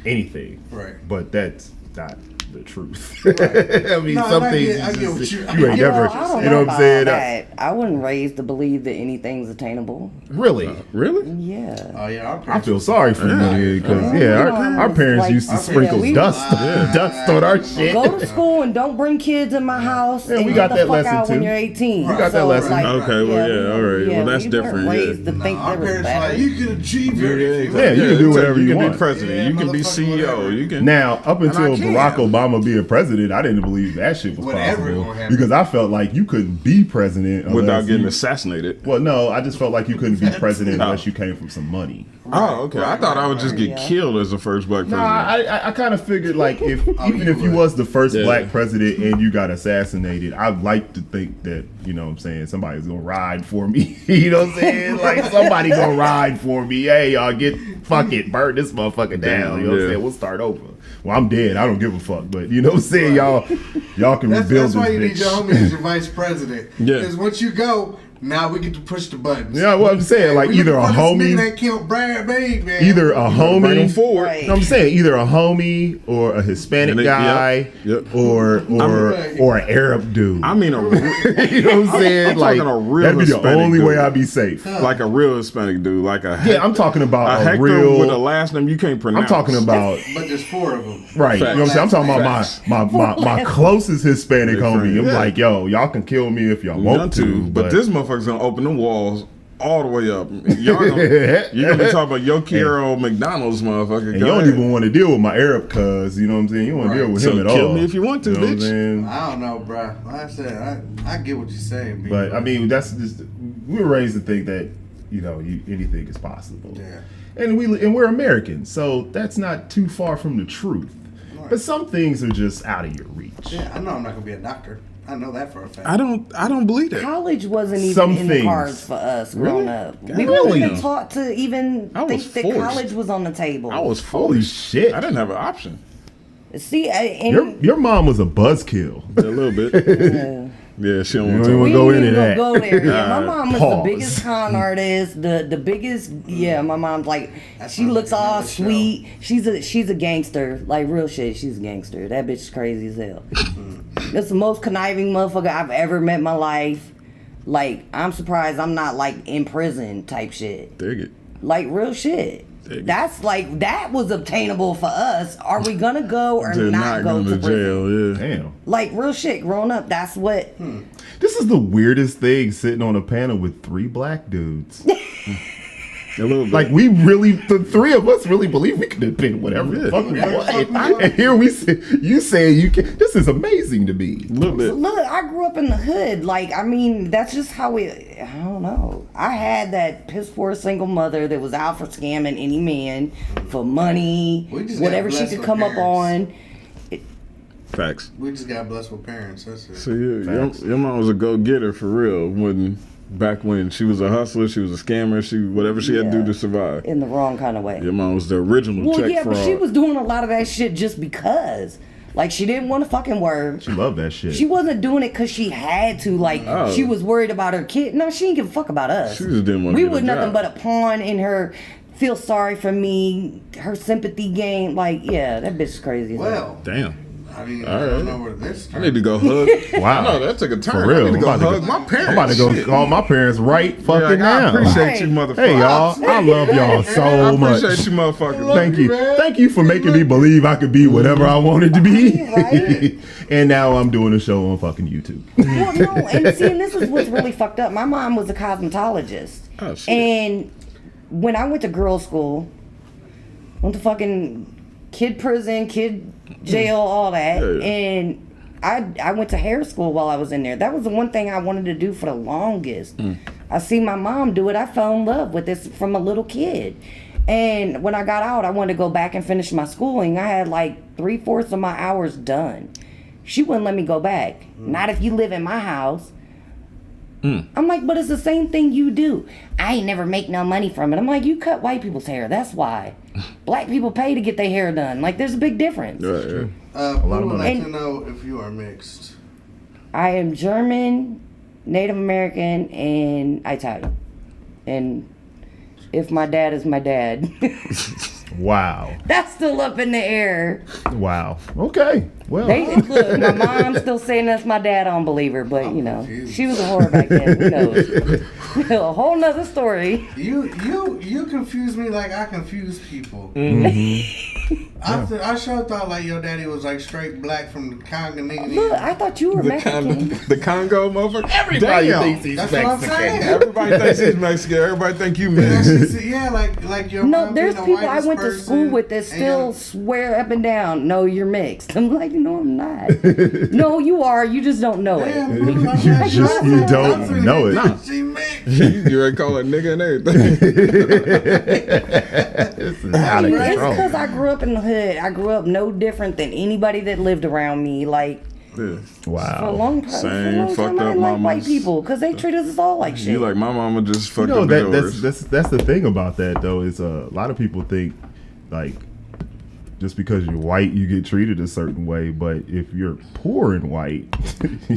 Anything. Right. But that's not the truth. Right. I mean, some things you ain't never. I don't You know what I'm saying? That. I wasn't raised to believe that anything's attainable. Really? Really? Yeah. Oh yeah, I feel sorry for you because our parents used to sprinkle dust on our shit. Go to school and don't bring kids in my house. Yeah, and we got get that the fuck lesson out too. when you're 18. We got that lesson. Okay, well, yeah, all right. Well, that's we different, weren't yeah. raised to think our there was parents better. like you can achieve everything. Yeah, you can do whatever you can want. be president. Yeah, you can be motherfucker, CEO. whatever. You can. Now, up until I can. Barack Obama being president, I didn't believe that shit was Whatever possible gonna happen. because I felt like you couldn't be president Without unless getting you, assassinated. Well, no, I just felt like you couldn't be president unless you came from some money. Oh, okay. I thought I would just get killed as the first black president. I kind of figured like even if you was the first black president and you got assassinated, I'd like to think that, you know what I'm saying, somebody's gonna ride for me. You know what I'm saying? Like somebody gonna ride for me. Hey, y'all burn this motherfucker down. You know what I'm saying? We'll start over. Well, I'm dead. I don't give a fuck. But you know what I'm saying? Y'all can rebuild That's why you this need bitch. your homie as your vice president. Yeah. Because once you go, now we get to push the buttons. Yeah, what I'm saying, like We either a look for this nigga homie, that killed Brad Babe, man. either a Bring them homie. forward. Right. You know what I'm saying? Either a homie or a Hispanic guy Yep. or an Arab dude. I mean, you know what I'm saying? I'm Like talking a real that'd be the Hispanic only dude. way I'd be safe. like a real Hispanic dude, like a Yeah, I'm talking about a a Hector real. with a last name you can't pronounce. I'm talking about But there's 4 of them. right. You know what I'm saying? I'm talking about Facts. my closest Hispanic Big homie. friend. I'm Yeah. like, yo, y'all can kill me if y'all want to, but this motherfucker's gonna open the walls all the way up. You're gonna be talking about Yo Quiero McDonald's, motherfucker. and you don't even want to deal with my Arab cuz, you know what I'm saying? You don't want to deal with So him at kill all. me if you want to, know what I'm bitch. saying? I don't know, bro. Like I said, I get what you're saying, B. But I mean, that's just we were raised to think that anything is possible. Yeah. And we're Americans, so that's not too far from the truth. Right. But some things are just out of your reach. Yeah, I know I'm not gonna be a doctor. I know that for a fact. I don't believe that. College wasn't even Some in the things. cards for us growing up. We Really? weren't even taught to even I was think that forced. college was on the table. I was Holy foolish. shit. I didn't have an option. See, and Your mom was a buzzkill. A little bit. Yeah, she don't want You to don't talk. wanna we go didn't into even that. go there. Yeah, my mom was Pause. the biggest con artist, the biggest. Yeah, my mom's like, That she sounds looks like all another show. sweet. She's a gangster, like real shit. She's a gangster. That bitch is crazy as hell. That's the most conniving motherfucker I've ever met in my life. Like, I'm surprised I'm not like in prison type shit. Dig it. Like real shit. Dig it. That's like that was obtainable for us. Are we gonna go or Did not go go to to prison? jail. Yeah. Damn. Like real shit. Growing up, that's what. This is the weirdest thing, sitting on a panel with 3 black dudes. A little bit. Like the 3 of us really believe we could have been whatever the fuck we want. And here you say you can. This is amazing to me. a little bit. Look, I grew up in the hood. Like, I mean, that's just how we. I don't know. I had that piss poor single mother that was out for scamming any man for money, We just got whatever she blessed could with come up parents. on. Facts. We just got blessed with parents. That's it. So your mom was a go-getter for real. Back when she was a hustler, she was a scammer, whatever she had to do Yeah. to survive. In the wrong kind of way. Your mom was the original Well, check yeah, fraud. but she was doing a lot of that shit just because. Like, she didn't want to fucking work. She loved that shit. She wasn't doing it because she had to. Like, she was worried about her kid. No, she didn't give a fuck about us. She just didn't want to We get was a nothing job. but a pawn in her feel sorry for me, her sympathy game. Like, yeah, that bitch is crazy. as hell. Well, Damn. I mean, All I don't right. know where this I need to go hug. Wow. I know that took a turn. For real. I need to go I'm about to hug my parents. I'm about to go Shit. call my parents right Be fucking like, I now. appreciate you, motherfucker. Hey y'all, I love y'all so I much. appreciate you, motherfucker. Thank you. man. Thank you for making me believe I could be whatever I wanted to be. Right. And now I'm doing a show on fucking YouTube. Well, no, and see, and this is what's really fucked up. My mom was a cosmetologist. Oh, shit. And when I went to girls' school, went to fucking kid prison, kid jail, all that, Yeah. and I went to hair school while I was in there. That was the one thing I wanted to do for the longest. I see my mom do it. I fell in love with this from a little kid. And when I got out, I wanted to go back and finish my schooling. I had like 3/4 of my hours done. She wouldn't let me go back. Not if you live in my house. I'm like, but it's the same thing you do. I ain't never make no money from it. I'm like, you cut white people's hair. That's why. Black people pay to get their hair done. Like, there's a big difference. Right, We lot of would money. like to know if you are mixed. I am German, Native American, and Italian. And if my dad is my dad, Wow. that's still up in the air. Wow. Okay. Well, They look, my mom's still saying that's my dad. I don't believe her, but you know, confused. she was a whore back then. Who knows? A whole nother story. You confuse me like I confuse people. I sure thought like your daddy was like straight black from the Congo. Look, I thought you were The Mexican. the Congo motherfucker. everybody Damn. thinks he's That's what I'm Mexican. saying. Everybody thinks he's Mexican. Everybody think you Mexican. Yeah, like your No, mom there's being the people I whitest went to person, school with that and still your- swear up and down, no, you're mixed. I'm like, no, I'm not. No, you are. You just don't know Damn, it. bro, I'm not You just- you sure. don't I'm finna know get it. this, she mixed. You ain't call a nigga and everything. This is out of It's control. because I grew up in the hood. I grew up no different than anybody that lived around me. Like, Yeah. for a Wow. long time, Same fucked I up didn't like white mamas. people because they treated us all like shit. You like my mama just You fucked know up that yours. that's the thing about that though is a lot of people think like just because you're white you get treated a certain way, but if you're poor and white,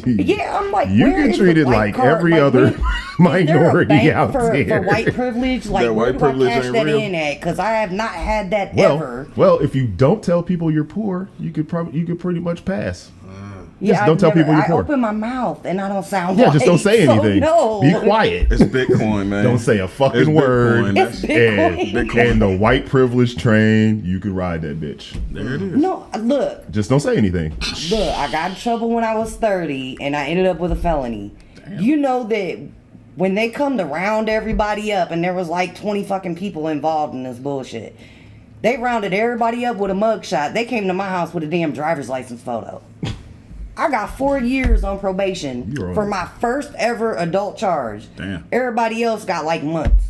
Yeah, I'm like, you where get is the treated white like card? every Like, other is there a minority bank out for there. white privilege? Like, That where white do I privilege cash ain't that real. in at? Because I have not had that ever. Well, if you don't tell people you're poor, you could pretty much pass. Yeah, don't I've tell people you're I poor. open my mouth and I don't sound Yeah, just don't white, say so anything. no. Be quiet. It's Bitcoin, man. Don't say a fucking It's word. Bitcoin. It's That's- Bitcoin. And the white privilege train, you could ride that bitch. There it is. No, look, Just don't say anything. I got in trouble when I was 30 and I ended up with a felony. You know that when they come to round everybody up, and there was like 20 fucking people involved in this bullshit, they rounded everybody up with a mugshot. They came to my house with a damn driver's license photo. I got 4 years on probation You're on for it. my first ever adult charge. Damn. Everybody else got like months.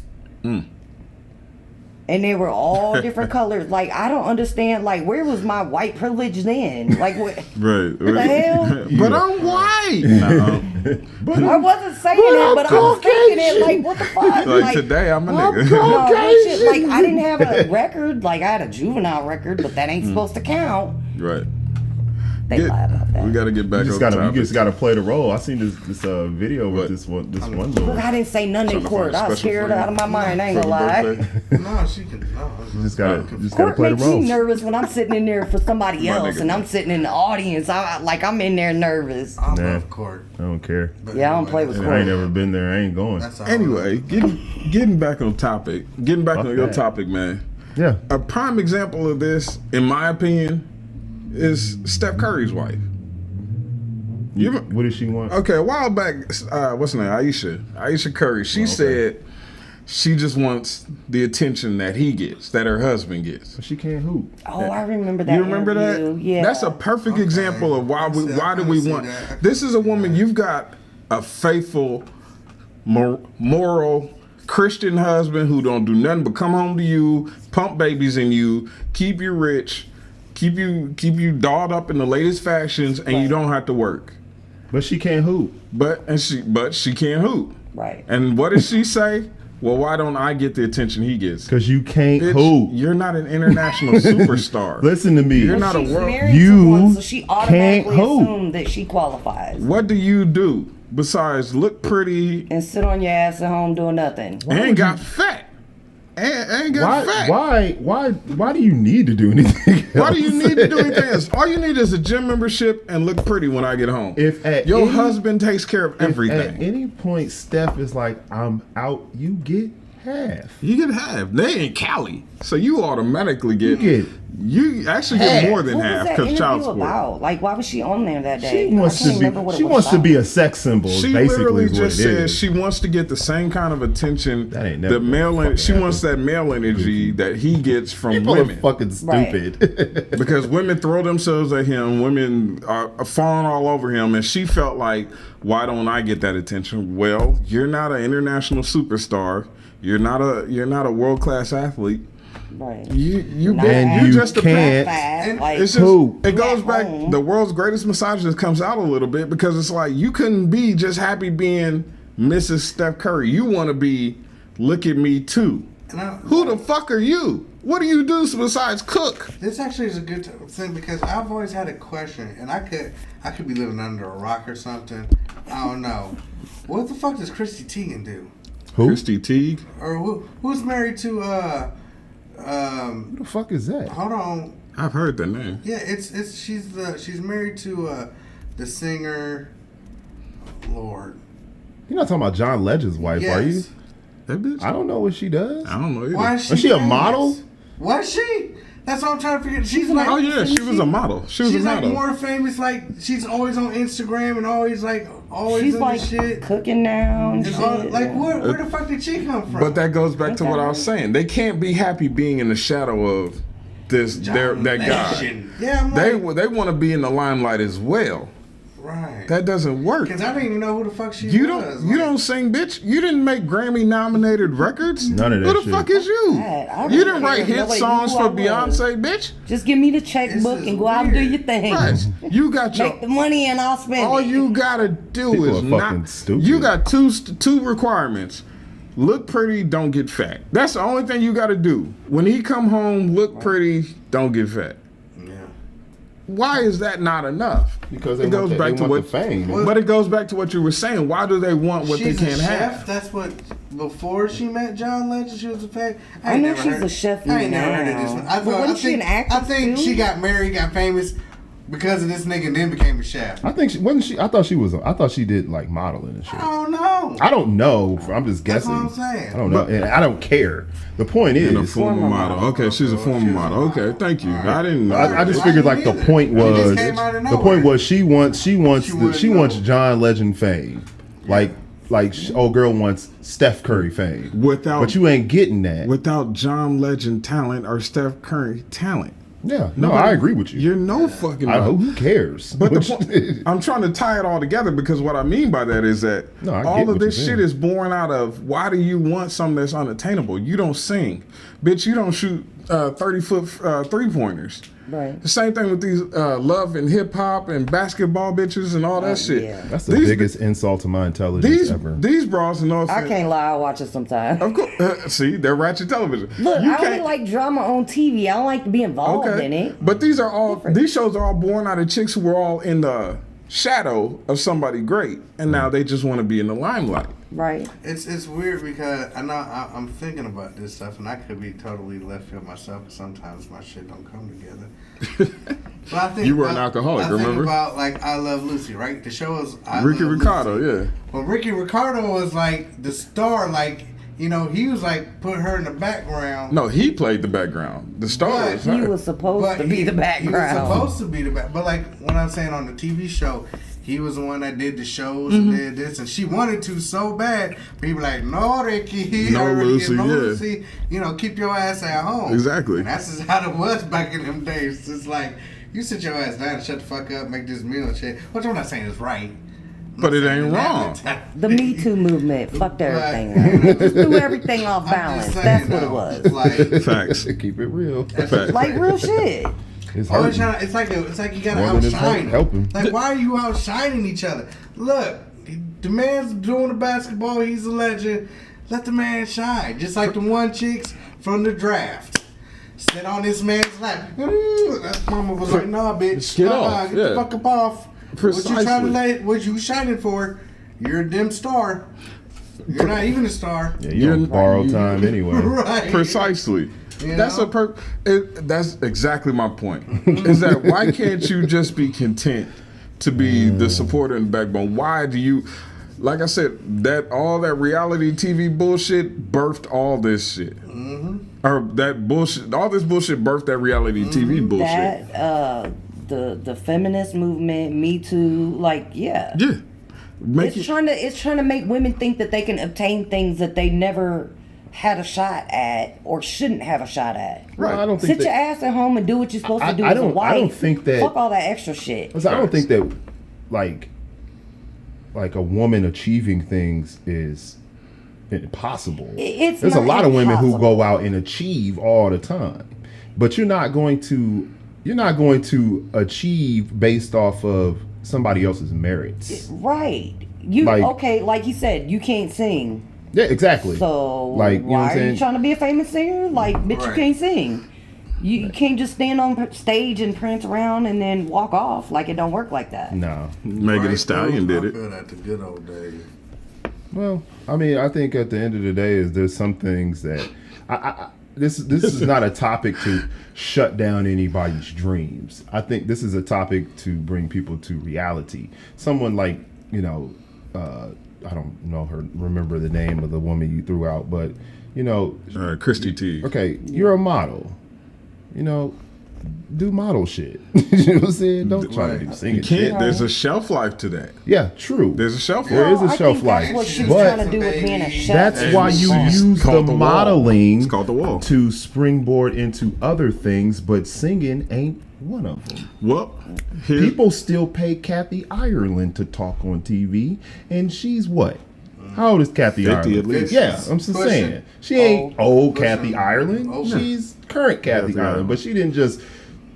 And they were all different colors. Like, I don't understand. Like, where was my white privilege then? Like, what? Right. the hell? But I'm white. No. I wasn't saying it, but I was thinking it. Like, what the fuck? Like today, I'm a nigga. No, real shit, like, I didn't have a record. Like, I had a juvenile record, but that ain't supposed to count. Right. They lie about that. We got to get back You on just topic. gotta play the role. I seen this video with What? this one Look, girl. I didn't say nothing in Trying to court. find a I was special scared friend out of my mind. I ain't for gonna lie. the birthday. No, she can. No, You just gotta Court play the makes me role. nervous when I'm sitting in there for somebody My else nigga. and I'm sitting in the audience. I'm in there nervous. I Nah. love court. I don't care. But Yeah, I don't play with I ain't never been there. I ain't going. That's all. Anyway, getting back on topic. Getting back Fuck on your that. topic, man. Yeah. A prime example of this, in my opinion, is Steph Curry's wife. You ever- What does she want? Okay, a while back, what's her name? Aisha Curry. She said she just wants the attention that he gets, that her husband gets. She can't hoop. Oh, I remember that. You remember that? interview. Yeah. That's a perfect example of why do we see want. that. This is a woman. You've got a faithful, moral Christian husband who don't do nothing but come home to you, pump babies in you, keep you rich, keep you dolled up in the latest fashions, and you don't have to work. But she can't hoop. But she can't hoop. Right. And what does she say? Well, why don't I get the attention he gets? Because you can't Bitch, hoop. you're not an international superstar. Listen to me. You're not a She's world. married You to one, so she automatically can't hoop. assumed that she qualifies. What do you do besides look pretty And sit on your ass at home doing nothing. and got fat? and got fat. Why do you need to do anything else? Why do you need to do anything else? All you need is a gym membership and look pretty when I get home. If at your any- husband takes care of everything. At any point Steph is like, I'm out, you get half. You get half. They in Cali, so you automatically get. You actually half. get more than What was half that because child interview support. about? Like, why was she on there that day? She wants I can't to remember what be. it She was wants to about. be a sex symbol. She Basically, literally is what just it said is. she wants to get the same kind of attention. That ain't never the male. fucking She wants happened. that male energy that he gets from People women. are fucking stupid. Because women throw themselves at him, women are falling all over him, and she felt like, why don't I get that attention? Well, you're not an international superstar. You're not a world class athlete. Right. You're you just a can't- Fat, like, It's just, Who? it goes At back. home. The world's greatest misogynist comes out a little bit because it's like you couldn't be just happy being Mrs. Steph Curry. You want to be, look at me too. And Who the fuck are you? What do you do besides cook? This actually is a good thing because I've always had a question, and I could be living under a rock or something. I don't know. What the fuck does Chrissy Teigen do? Who? Christy Teague. Or who's married to Who the fuck is that? hold on. I've heard the name. Yeah, she's married to the singer. Lord. You're not talking about John Legend's wife, are you? Yes. That bitch. I don't know what she does. I don't know either. Why is she? Is she a famous? model? Was she? That's what I'm trying to figure. She's like. Oh yeah, she was a model. She was She's a like model. more famous. Like she's always on Instagram and always she's in like the shit. cooking now and And shit. like where the fuck did she come from? But that goes back to what I was saying. They can't be happy being in the shadow of that guy. Legend. Yeah, I'm They like, want to be in the limelight as well. right. That doesn't work. Because I didn't even know who the fuck she You was. don't don't sing, bitch. You didn't make Grammy nominated records. None of that Who the shit. fuck is you? I You don't didn't write care. hit Nobody songs knew for who I was. Beyonce, bitch. Just give me the This checkbook is and go out and do weird. your thing. Right. You got your Make the money and I'll spend all it. you gotta do People is are fucking not. stupid. You got two requirements: look pretty, don't get fat. That's the only thing you gotta do. When he come home, look pretty, don't get fat. Yeah. Why is that not enough? Because it goes back to what the fame. But it goes back to what you were saying. Why do they want what She's they can't a chef. have? That's what. Before she met John Legend, she was a fan. I know she's a chef I ain't never heard of now. this one. But wasn't she an actress I think too? she got married, got famous because of this nigga, and then became a chef. I think she wasn't. She. I thought she was. I thought she did like modeling and shit. I don't know. I don't know. I'm just That's guessing. what I'm saying. I don't know, and I don't care. The point And a is, former model. Okay, she's a former She's a model. Okay, thank you. I didn't know. I just I figured didn't like the either. point She just was came out of the nowhere. point was she wants wanted John Legend fame, like old girl wants Steph Curry fame. But you ain't getting that. Without John Legend talent or Steph Curry talent. Yeah, no, I agree with you. You're no fucking. Who cares? But the point, I'm trying to tie it all together because what I mean by that is that No, I get all of what this you're shit saying. is born out of why do you want something that's unattainable? You don't sing, bitch. You don't shoot 30-foot 3-pointers. Right. The same thing with these love and hip hop and basketball bitches and all that shit. yeah. That's the biggest insult to my intelligence ever. These bras, no I offense. can't lie, I watch it sometimes. Of course, see, they're ratchet television. Look, You I only can't- like drama on TV. I don't like to be involved in it. But these shows are all born out of chicks who were all in the shadow of somebody great, and now they just want to be in the limelight. Right. It's weird because I know I'm thinking about this stuff, and I could be totally left field myself. But sometimes my shit don't come together. But I think You were an alcoholic, I think remember? about like I Love Lucy, right? The show is Ricky Ricardo, yeah. Well, Ricky Ricardo was like the star, like he was like put her in the background. No, he played the background. The star But was He her. was supposed to be the He background. was supposed to be the back, but like what I'm saying on the TV show, he was the one that did the shows Mm-hmm. and did this, and she wanted to so bad. People like, no, Ricky, No, or, Lucy, no, yeah. Lucy, keep your ass at home. Exactly. And that's just how it was back in them days. It's like you sit your ass down, shut the fuck up, make this meal and shit. Which I'm not saying is right. I'm But not it saying ain't that wrong. mentality. The Me Too movement fucked everything Right. up. Just threw everything off I'm balance. just saying, That's what it though, was. it's like, Facts. Keep it real. Facts. Like real shit. It's always hurting. trying. It's like you gotta More than it's outshine. helping. Like why are you outshining each other? Look, the man's doing the basketball. He's a legend. Let the man shine. Just like the one chicks from the draft. Sit on this man's lap. That mama was like, "Nah, bitch, Get off, get yeah. the fuck up off. Precisely. What you trying to lay? What you shining for? You're a dim star." You're not even a star. Yeah, you're on borrowed time anyway. Right. Precisely. You That's know? That's exactly my point. Is that why can't you just be content to be the supporter and backbone? Why do you, like I said, that all that reality TV bullshit birthed all this shit, or that bullshit, all this bullshit birthed that reality TV bullshit. That the feminist movement, Me Too, like yeah. It's trying to make women think that they can obtain things that they never had a shot at or shouldn't have a shot at. Right. I don't think Sit your ass at home and do what you're supposed to do as a wife. I don't think that. Fuck all that extra shit. I don't think that, like a woman achieving things is impossible. There's a lot of women who go out and achieve all the time, but you're not going to achieve based off of somebody else's merits. Right. Like he said, you can't sing. Yeah, exactly. So like, you know why are you trying to be a famous singer? Like, bitch, you can't sing. You can't just stand on stage and prance around and then walk off. Like, it don't work like that. No. Megan Thee Stallion did I it. feel that the good old days. Well, I mean, I think at the end of the day, there's some things that this is not a topic to shut down anybody's dreams. I think this is a topic to bring people to reality. Someone like, I don't remember the name of the woman you threw out, but Christy T. Okay, you're a model. Do model shit. You know what I'm saying? Don't try to do singing shit. There's a shelf life to that. Yeah, true. There's a shelf life. There is a I shelf think life. that's what she was But trying to do with being a chef. that's why you use the the wall. modeling It's called the wall. to springboard into other things, but singing ain't one of them. Well, People still pay Kathy Ireland to talk on TV, and she's what? How old is Kathy 50 Ireland? at least. Yeah, I'm just saying. She ain't old Kathy Ireland. Old. She's current Kathy Kathy Ireland, Ireland. but she didn't just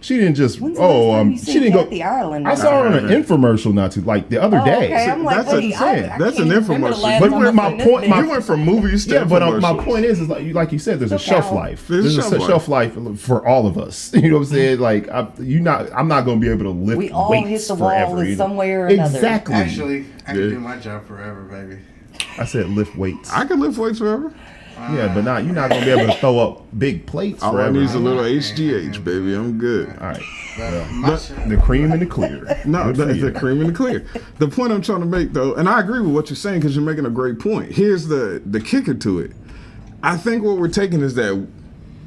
When's the last time you she seen didn't Kathy go. Ireland? I saw her on an infomercial not too like the other day. Okay, I'm like, That's wait, what I'm saying. I That's can't an even remember the infomercial. last But time I my seen this point- bitch. you went from movies to Yeah, but my infomercials. point is like you said, there's a Still shelf count. life. There's a There's shelf a shelf life for all of us. You know what I'm saying? Like I'm not going to be able to lift We all weights hit the wall forever. in some way or another. Exactly. Actually, I can Yeah. do my job forever, baby. I said lift weights. I can lift weights forever. Yeah, but you're not going to be able to throw up big plates All I forever. need is a little HGH, baby. I'm good. All right. But my shit- The cream and the clear. No, Good for that's you. the cream and the clear. The point I'm trying to make, though, and I agree with what you're saying because you're making a great point. Here's the kicker to it. I think what we're taking is that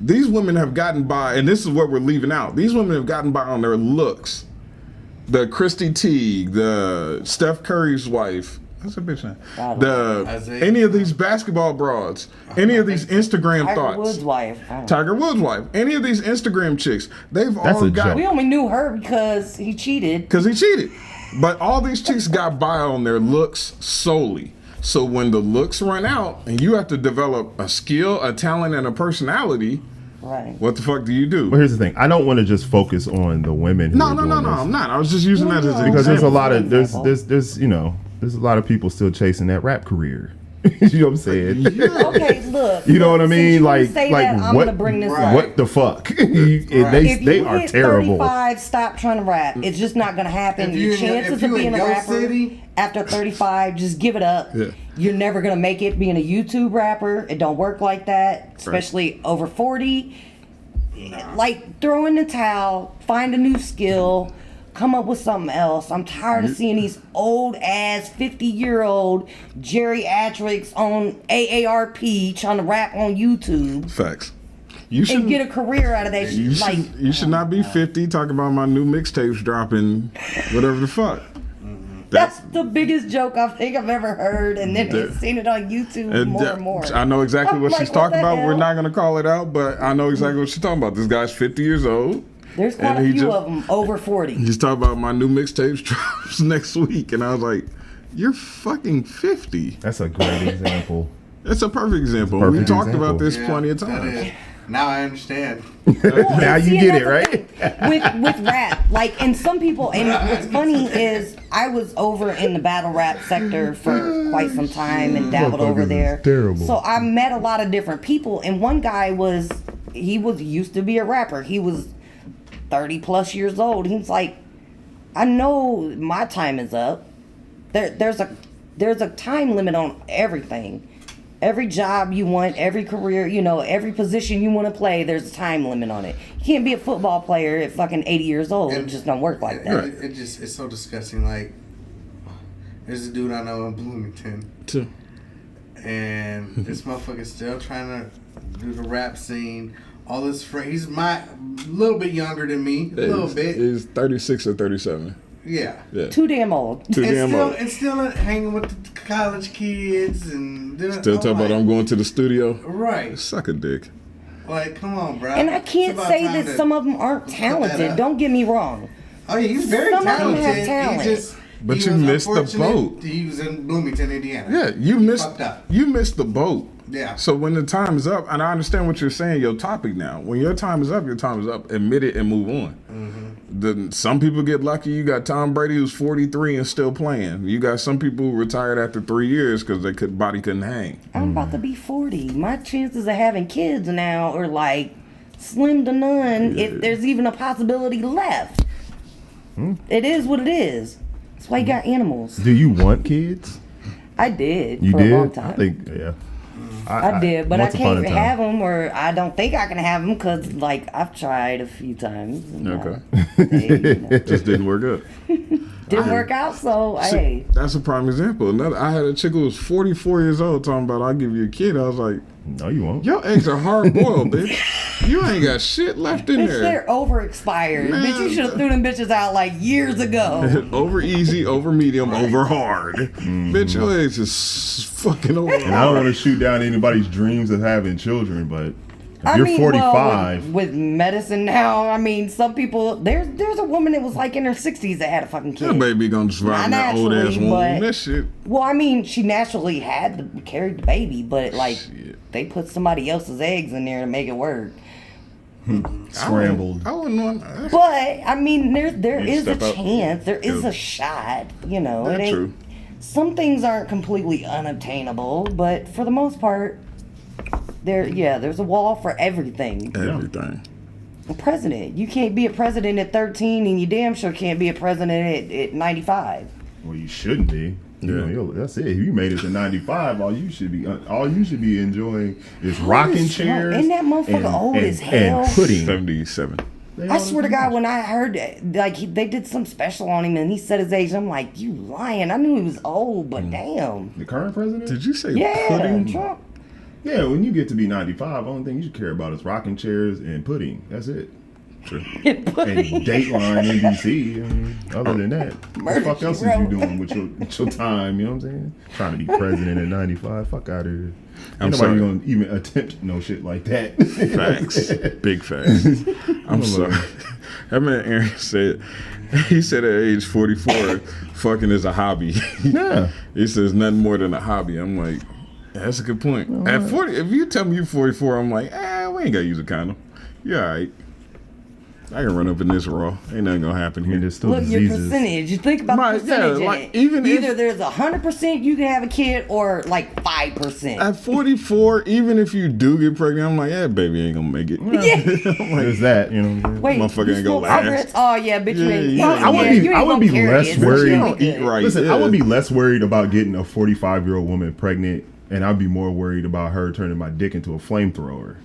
these women have gotten by, and this is what we're leaving out. These women have gotten by on their looks. The Christy Teague, the Steph Curry's wife. What's that bitch name? Isaiah. Any of these basketball broads, any of these Instagram Tiger thoughts. Woods' wife. I don't know. Tiger Woods' wife. Any of these Instagram chicks, they've That's all a got joke. We only knew her because he cheated. because he cheated. But all these chicks got by on their looks solely. So when the looks run out and you have to develop a skill, a talent, and a personality, Right. what the fuck do you do? But here's the thing. I don't want to just focus on the women who No, are no, doing no, no. this. I'm not. I was just using that as an Because there's a example. lot of there's Example. there's a lot of people still chasing that rap career. You know what I'm saying? Okay, look. You know what I since mean? you Like say like that, I'm what gonna bring this Right. up. what the fuck? Right. If They you are hit terrible. 35, stop trying to rap. It's just not gonna happen. If you Your in your- chances if of you in being a your rapper city- after 35, just give it up. Yeah. You're never gonna make it being a YouTube rapper. It don't work like that, especially over 40. Like throw in the towel, find a new skill, come up with something else. I'm tired of seeing these old ass 50-year-old geriatrics on AARP trying to rap on YouTube Facts. You and should get a career out of that you shit. Like, should not be 50 talking about my new mixtapes dropping, whatever the fuck. that's the biggest joke I think I've ever heard, and then I've seen it on YouTube more and more. I know exactly what I'm she's like, what talking the about. We're hell? not going to call it out, but I know exactly what she's talking about. This guy's 50 years old. There's quite and a he few just- of them over 40. He's talking about my new mixtapes drops next week. And I was like, you're fucking 50. That's a great example. That's a perfect example. perfect We talked example. about this Yeah, plenty of that times. is. Now I understand. Now you See, get and it, that's right? the thing with rap, like, and some people, and what's funny is I was over in the battle rap sector for quite some time and dabbled over Motherfuckers is there. terrible. So I met a lot of different people, and one guy he was used to be a rapper. He was 30 plus years old. He's like, I know my time is up. There's a time limit on everything. Every job you want, every career, every position you want to play, there's a time limit on it. You can't be a football player at fucking 80 years old. It just don't work like that. It's so disgusting. Like, there's a dude I know in Bloomington. Too. And this motherfucker's still trying to do the rap scene. All this he's a little bit younger than me. A little bit. He's 36 or 37. Yeah. Too damn old. And still hanging with the college kids and still talking about I'm going to the studio. Right. Suck a dick. Like, come on, bro. And I can't say that some of them aren't talented. Don't get me wrong. Oh yeah, he's very some talented. Of them have talent. But you missed the boat. He was in Bloomington, Indiana. Yeah, you missed the boat. Yeah. So when the time is up, and I understand what you're saying, your topic now. When your time is up, your time is up. Admit it and move on. Some people get lucky. You got Tom Brady who's 43 and still playing. You got some people who retired after 3 years because body couldn't hang. I'm about to be 40. My chances of having kids now are like slim to none. If there's even a possibility left. It is what it is. That's why you got animals. Do you want kids? I did. You for did? a long time. I think, yeah. I did, but I once upon can't a time. have them, or I don't think I can have them because, like, I've tried a few times. And Just didn't work out. Didn't work out, so hey. That's a prime example. I had a chick who was 44 years old talking about I'll give you a kid. I was like, no, you won't. your eggs are hard boiled, bitch. You ain't got shit left in Bitch, there. they're over expired. Bitch, you should have threw them bitches out like years ago. Over easy, over medium, over hard. Bitch, your eggs is fucking over. And I don't want to shoot down anybody's dreams of having children, but if you're 45. With medicine now, I mean, some people, there's a woman that was like in her 60s that had a fucking kid. That baby gonna survive in that old ass womb. That shit. Well, I mean, she naturally carried the baby, but like they put somebody else's eggs in there to make it work. Scrambled. I wouldn't want that. But I mean, there is a step up. chance, there is a shot. That's true. Some things aren't completely unobtainable, but for the most part, there's a wall for everything. Everything. A president, you can't be a president at 13, and you damn sure can't be a president at 95. Well, you shouldn't be. That's it. If you made it to 95, all you should be enjoying is rocking chairs. Ain't that motherfucker old as hell? And pudding. 77. I swear to God, when I heard like they did some special on him and he said his age, I'm like, you lying. I knew he was old, but damn. The current president? Did you say Yeah, pudding? Trump. Yeah, when you get to be 95, the only thing you should care about is rocking chairs and pudding. That's it. True. And Dateline NBC. I mean, other than that, what the fuck else is you doing with your time? You know what I'm saying? Trying to be president at 95. Fuck out of here. Ain't nobody gonna even attempt no shit like that. Facts. Big facts. I'm sorry. That man Aaron said, he said at age 44, fucking is a hobby. Yeah. He says nothing more than a hobby. I'm like, that's a good point. All At right. 40, if you tell me you're 44, I'm like, we ain't gotta use a condom. You're all right. I can run up in this raw. Ain't nothing gonna happen here. There's still Look, your diseases. percentage. You think about the percentage in it. Either there's 100% you can have a kid or like 5%. At 44, even if you do get pregnant, I'm like, baby ain't gonna make it. There's that, you know what I'm saying? Wait, Motherfucker you ain't gonna smoke last. cigarettes? Oh yeah, bitch, you ain't. Yeah, I would be less worried. You don't eat right. Listen, yeah. I would be less worried about getting a 45-year-old woman pregnant, and I'd be more worried about her turning my dick into a flamethrower.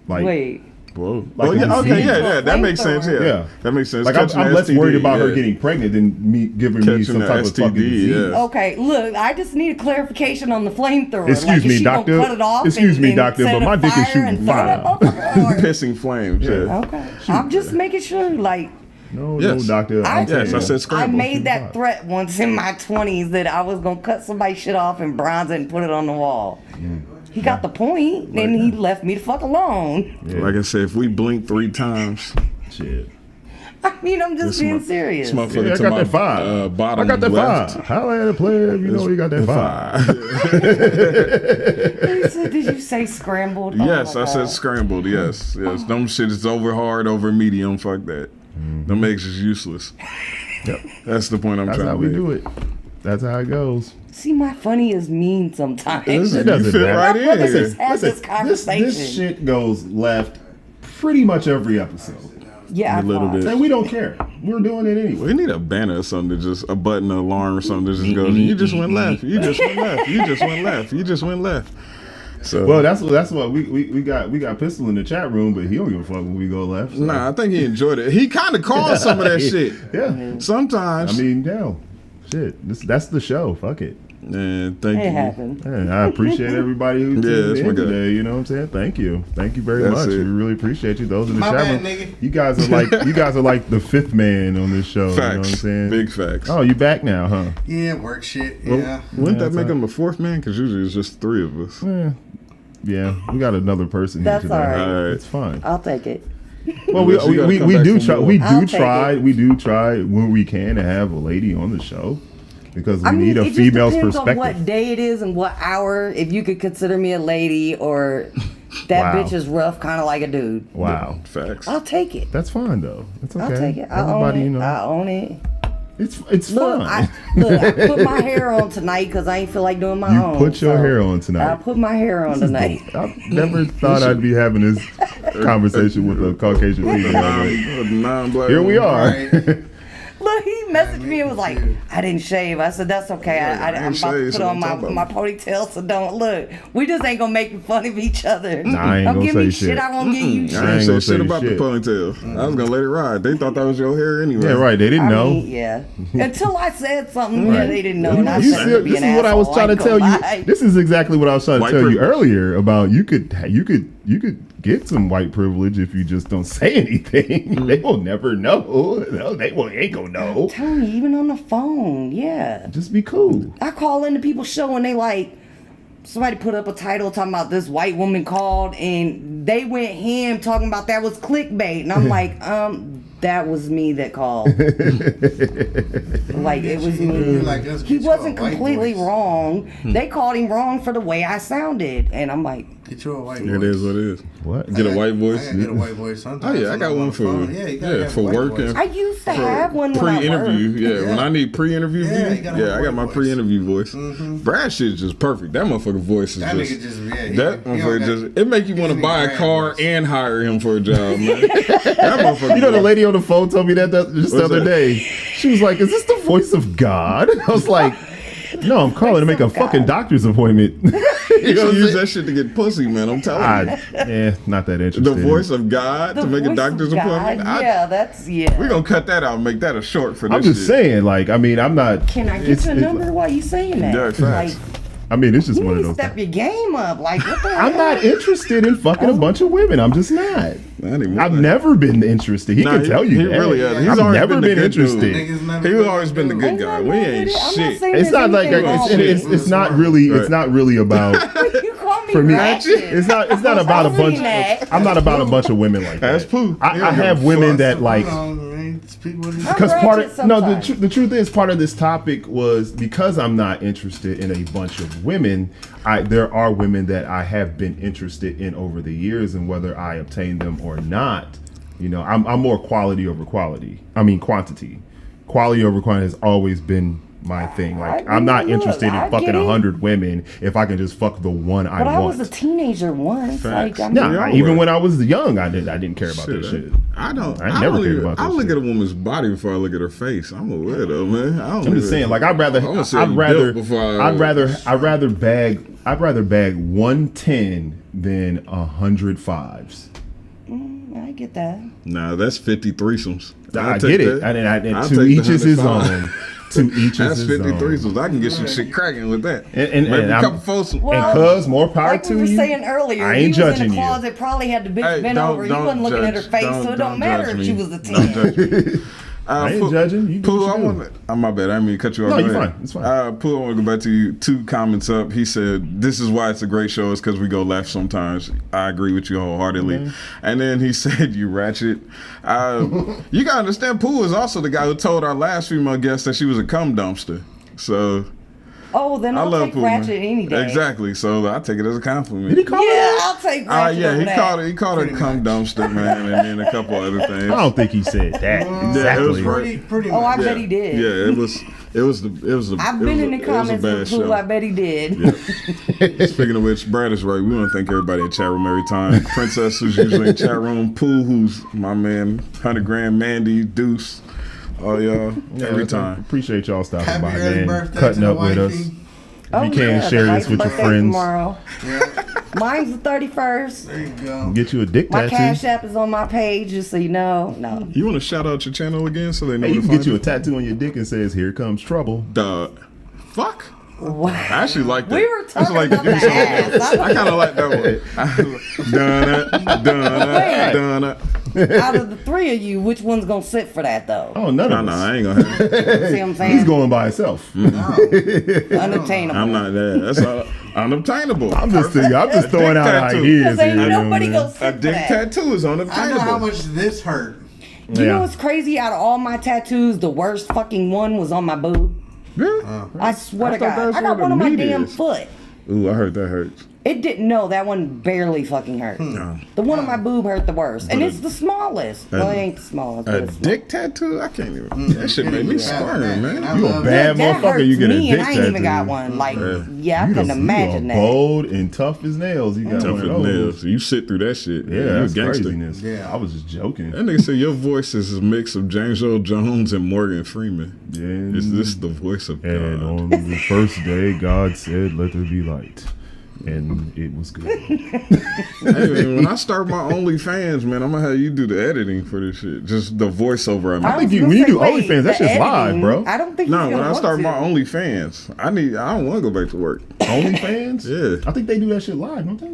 Like, Wait. Whoa. Like That makes sense. Yeah. That makes sense. Like I'm less worried about her getting pregnant than me giving me some type of fucking disease. yeah. Okay, look, I just need a clarification on the flamethrower. Excuse me, is she gonna doctor. cut it off Excuse me, and doctor, set but it my dick is afire shooting and throw fire. it up or- Pissing flames. Yeah. Okay, I'm just making sure. Like, No, Yes. no, doctor. Yes, I said I scramble. made that threat once in my 20s that I was gonna cut somebody's shit off and bronze it and put it on the wall. He got the point, and he left me the fuck alone. Yeah. Like I said, if we blink 3 times, Shit. I mean, I'm just being serious. this motherfucker Yeah, I to got my that 5. bottom I got that left. 5. Holla at a player if you know you got that 5. He said, did you say scrambled? Oh Yes, my I said God. scrambled. Yes. Them shit is over hard, over medium. Fuck that. Them eggs is useless. Yep. That's the point I'm That's trying how to we make. do it. That's how it goes. See, my funny is mean sometimes. Listen, It doesn't you fit matter. right My brother in. just had this Listen, conversation. this shit goes left pretty much every episode. Yeah, a little bit. And we don't care. We're doing it anyway. We need a banner or something, just a button, an alarm or something that just goes, you just went left, you just went left, you just went left, you just went left. So Well, that's what we got Pistol in the chat room, but he don't give a fuck when we go left. So. Nah, I think he enjoyed it. He kind of called some of that shit. Yeah. Sometimes. I mean, hell, shit. That's the show. Fuck it. Man, thank It you. happened. Man, I appreciate everybody who Yeah, tuned that's in my guy. today. You know what I'm saying? Thank you very That's much. it. We really appreciate you. Those in the My chat bad, room. nigga. You guys are like the fifth man on this show. Facts. You know what I'm saying? Big facts. Oh, you back now, huh? Yeah, work shit. Well, Yeah. wouldn't Yeah, that make so- him a fourth man? Because usually it's just three of us. Yeah, we got another person That's here today. all right. All right. It's fine. I'll take it. Well, Unless you gotta we come back do for try more. I'll take it. we do try when we can to have a lady on the show because we I mean, need a it just female's depends on perspective. what day it is and what hour. If you could consider me a lady or that Wow. bitch is rough, kind of like a dude. Wow, Facts. I'll take it. that's fine though. It's okay. I'll take it. I Everybody, own it. you know, I own it. it's Look, fine. I put my hair on tonight because I ain't feel like doing my You own. put your so hair on tonight. I put my hair on tonight. I never thought I'd be having this conversation with a Caucasian female. but Non-black. Here we are. Right. Look, he messaged me and was like, I didn't shave. I said, that's okay. I'm about to shave, put so on don't talk my about ponytail, so don't look. We just ain't gonna make fun of each other. Nah, I ain't don't gonna give me say shit. shit. I won't give you I shit. ain't ain't gonna say shit say about shit. the ponytail. I was gonna let it ride. They thought that was your hair anyway. Yeah, right. They didn't I know. mean, yeah. Until I said something, yeah, they didn't know. And I You said see, to be this an is what I was asshole. trying to ain't tell gonna you. lie. This is exactly what I was trying to White tell you privilege. earlier about you could get some white privilege if you just don't say anything. They will never know. No, they ain't gonna know. Tell me, even on the phone, yeah. Just be cool. I call into people's show and they like, somebody put up a title talking about this white woman called and they went ham talking about that was clickbait. And I'm like, that was me that called. Like, it was me. Like, let's He get you a wasn't white completely voice. wrong. They called him wrong for the way I sounded. And I'm like, Get you a white voice. It is what it is. What? Get a white voice. I gotta get a white voice sometimes. Oh yeah, I got when I'm one on the for phone. Yeah, you gotta have a for white work voice. and I used to have one when I pre-interview. worked. Yeah, when I need pre-interview, Yeah, you view, gotta have I a got my voice. pre-interview voice. Brad shit's just perfect. That motherfucker voice is That just. nigga just, yeah. He That don't motherfucker got- just. It make you want to he buy a Brad car voice. and hire him for a job, man. That motherfucker. You know, the lady on the phone told me that just the What's other that? day. She was like, "Is this the voice of God?" I was like, "No, I'm calling to make a of God. fucking doctor's appointment." You should use that shit to get pussy, man. I'm telling you. Not that interesting. The voice of God The to make a voice doctor's of God, appointment. yeah, that's, yeah. We're gonna cut that out and make that a short for this I'm just shit. saying, like, I mean, I'm not. Can I get it's- your it's- number while you saying that? Yeah, facts. Like, I mean, it's just you one of need to those. step your game up. Like, what the hell? I'm not interested in fucking a bunch of women. I'm just not. Not anymore. I've never been interested. He Nah, can tell you he that. really has. He's I've always never been the been good dude. interested. Niggas never He's been always been the good Ain't guy. nothing We wrong ain't with it. I'm not shit. saying It's there's not like anything wrong with it's not really it's Right. not really about it. You call me for me. ratchet. It's not about a I've bunch. seen that. I'm not about a bunch of women like that. That's Pooh. I He don't have give a women fuck. that like. Hold on, man. Speak what he I'm said. Because part ratchet of sometimes. the truth is part of this topic was because I'm not interested in a bunch of women. There are women that I have been interested in over the years, and whether I obtain them or not, you know, I'm more quality over quality. I mean quantity. Quality over quantity has always been my thing. Like I'm not Look, interested I in fucking get it. 100 women if I can just fuck the one But I I want. was a teenager once. Facts. Like, I mean, Nah, Yeah, even were. when I was young, I didn't care about that shit. I don't. I never don't cared even- about that I look shit. at a woman's body before I look at her face. I'm a weirdo, man. I'm just saying, like I'd rather bag 110 than 105s. I get that. Nah, that's 50 threesomes. I I'll get take it. that. And I'll to take each the is his 105. own. To each That's is his 50 own. threesomes. I can get some shit cracking with that. And Maybe a I'm- couple foursomes. Well, And cuz more power Like to we were you. saying earlier, I he ain't was in judging the you. closet, probably had the bitch Hey, bent over. You wasn't looking at her face, so it don't matter judge if she me. was a Don't 10. judge me. I ain't judging. You do Pooh, what I you want do. to. My bad. I didn't mean to cut you off. No, Go you're ahead. fine. It's fine. Pooh, I want to go back to you. 2 comments up. He said, "This is why it's a great show. Is because we go left sometimes." I agree with you wholeheartedly. Mm-hmm. And then he said, "You ratchet." You gotta understand. Pooh is also the guy who told our last female guest that she was a cum dumpster. So Oh, then I'll take Pooh, Ratchet man. any day. Exactly. So I take it as a compliment. Did he call Yeah, it? I'll take Ratchet. Yeah, over he that. called it cum dumpster, man, and then a couple other things. I don't think he said that Yeah, it was exactly. Pretty Oh, I much. bet he did. Yeah, it was I've been in the comments with Pooh. I bet he did. Yeah. Speaking of which, Brad is right. We want to thank everybody in chat room every time. Princess, who's usually in chat room. Pooh, who's my man. 100 Grand, Mandy, Deuce. All y'all, every time. Appreciate y'all stopping Happy by, early man. birthday Cutting to up with us. wifey. Oh, You can yeah, share the this with your birthday friends. Tomorrow. Yeah, Mine's the 31st. there you go. Get you a dick My tattoo. Cash App is on my page, just so you know. No. You want to shout out your channel again so they know Hey, you to can get find you a tattoo on your dick and says, "Here comes trouble." Dog. Fuck. Wow. I actually like that. We were I talking actually about the ass. I kind of like that one. Donna. Out of the three of you, which one's gonna sit for that though? Oh, none No, of no, us. I ain't gonna have it. See what I'm saying? He's going by himself. Unattainable. I'm not that. That's unobtainable. I'm just thinking. I'm just throwing out tattoo. ideas Because ain't here. you know, nobody man. gonna A sit for dick that. tattoo is I know how unobtainable. much this hurt. You Yeah. know what's crazy? Out of all my tattoos, the worst fucking one was on my boob. Yeah. I swear I to thought God. that's I got where the one on my meat damn is. foot. Ooh, I heard that hurts. It didn't. No, that one barely fucking hurt. The one on my boob hurt the worst, and But it's the smallest. Well, it ain't the smallest. A But it's dick tattoo? I can't even. That shit made me squirm, man. You a bad that motherfucker. hurts You get a me, dick and I ain't tattoo. even got one. Like, yeah, I You couldn't the- imagine you that. bold and tough as nails. You got Tough one as of those. nails. You sit through that shit. Yeah, you a that's gangster. craziness. Yeah. I was just joking. That nigga said your voice is a mix of James Earl Jones and Morgan Freeman. Yeah. Is this the voice of And God? on the first day, God said, "Let there be light," and it was good. Hey, man, when I start my OnlyFans, man, I'm gonna have you do the editing for this shit. Just the voiceover. I think was you- gonna when you say, do wait, OnlyFans, that the shit's live, editing, bro. I don't think No, he's when gonna I want start to. my OnlyFans, I don't want to go back to work. OnlyFans? Yeah. I think they do that shit live, don't they?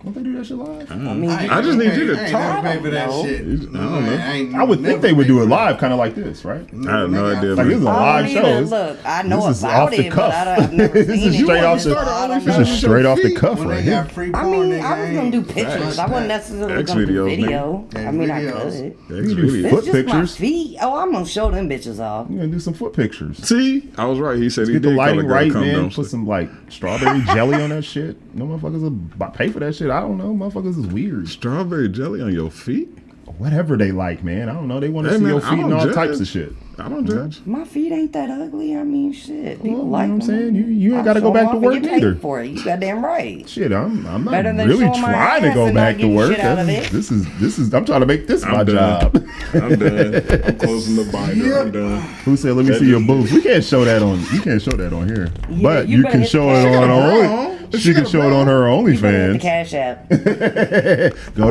Don't they do that shit live? I mean, I just need you to I ain't talk. never paid for that I don't shit. know. I would think they would do it live, kind of like this, right? I have no idea. Like, this is a man. live I show. don't even This- look. I know this is about off the it, cuff. but I've never This seen is it. straight off You started the. OnlyFans This is with straight your off the feet. cuff When right they here. got free I porn, mean, nigga, I was gonna do ain't- pictures. I wasn't necessarily X gonna do videos, video. nigga. I mean, I Videos. could. That's You do really- foot It's just my pictures. feet. Oh, I'm gonna show them bitches off. You're gonna do some foot pictures. See, I was right. He said he Get the did call lighting a girl right, cum man. dumpster. Put some like strawberry jelly on that shit. No motherfuckers will pay for that shit. I don't know. Motherfuckers is weird. Strawberry jelly on your feet? Whatever they like, man. I don't know. They want to Hey, see man, your I feet and don't all judge. types of shit. I don't judge. My feet ain't that ugly. I mean, shit. People Well, like you know what I'm them. saying? You ain't I'll got to go show back 'em to off and work get paid neither. For it. You goddamn right. Shit, I'm not Better than really showing my trying to ass go and back not to getting work. shit out of This it. is. I'm trying to make this my I'm done. job. I'm done. I'm closing the binder. I'm done. Who said? Let me That see your just- boobs. We can't show that on. You can't show that on here. Yeah, But you you better can hit show the it cash on app. her She got a only. bra. She can show it on her You better hit the OnlyFans. Cash App. Go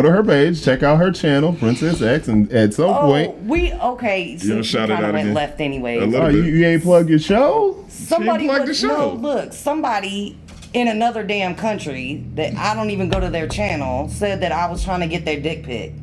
to her page. Check out her channel, Princess X, and at some Oh, point, okay. gonna Since shout you it kind out of went again? left anyway. A little oh, bit. you ain't plugged your show. Somebody plugged was the show. no look. Somebody in another damn country that I don't even go to their channel said that I was trying to get their dick pic.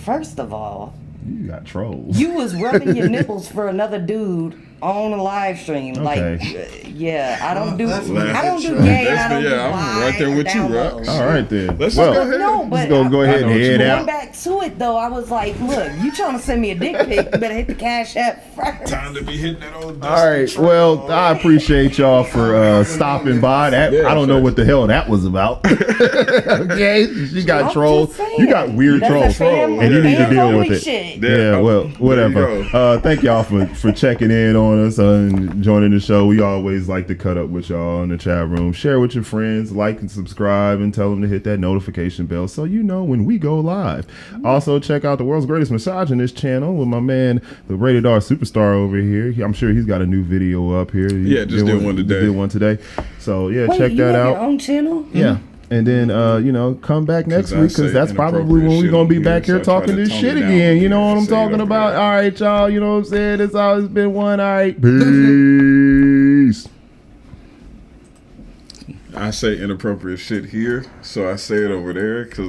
First of all, You got trolls. you was rubbing your nipples for another dude on a live stream. Like, Okay. yeah, I don't do. That's I don't do what gay. That's I don't the- do yeah, I'm live right there or with you, down Rock. low. All right then. Let's well, just go ahead. No, but let's go ahead I know and what you head want. out. going back to it though, I was like, look, you trying to send me a dick pic? You better hit the Cash App first. Time to be hitting that old All right. Well, I appreciate y'all for stopping by. That Yeah, I don't know thanks. what the hell that was about. Okay, you got I'm trolls. just saying. You got weird That's a trolls, fam- and you need to fans deal only with it. shit. Yeah, well, There whatever. you go. Thank y'all for checking in on us and joining the show. We always like to cut up with y'all in the chat room. Share with your friends, like and subscribe, and tell them to hit that notification bell so you know when we go live. Also, check out the world's greatest misogynist channel with my man, the Rated R Superstar over here. I'm sure he's got a new video up here. He Yeah, just did one today. Did one today. So yeah, Wait, check you that have out. your own channel? Yeah. And then, come back next 'Cause I week because say that's probably inappropriate when we're shit going on to be here, back so here I try talking to this tone shit it down again. on You know here what and I'm say it talking over about? there. All right, y'all. You know what I'm saying? It's always been one. All right. Peace. I say inappropriate shit here, so I say it over there because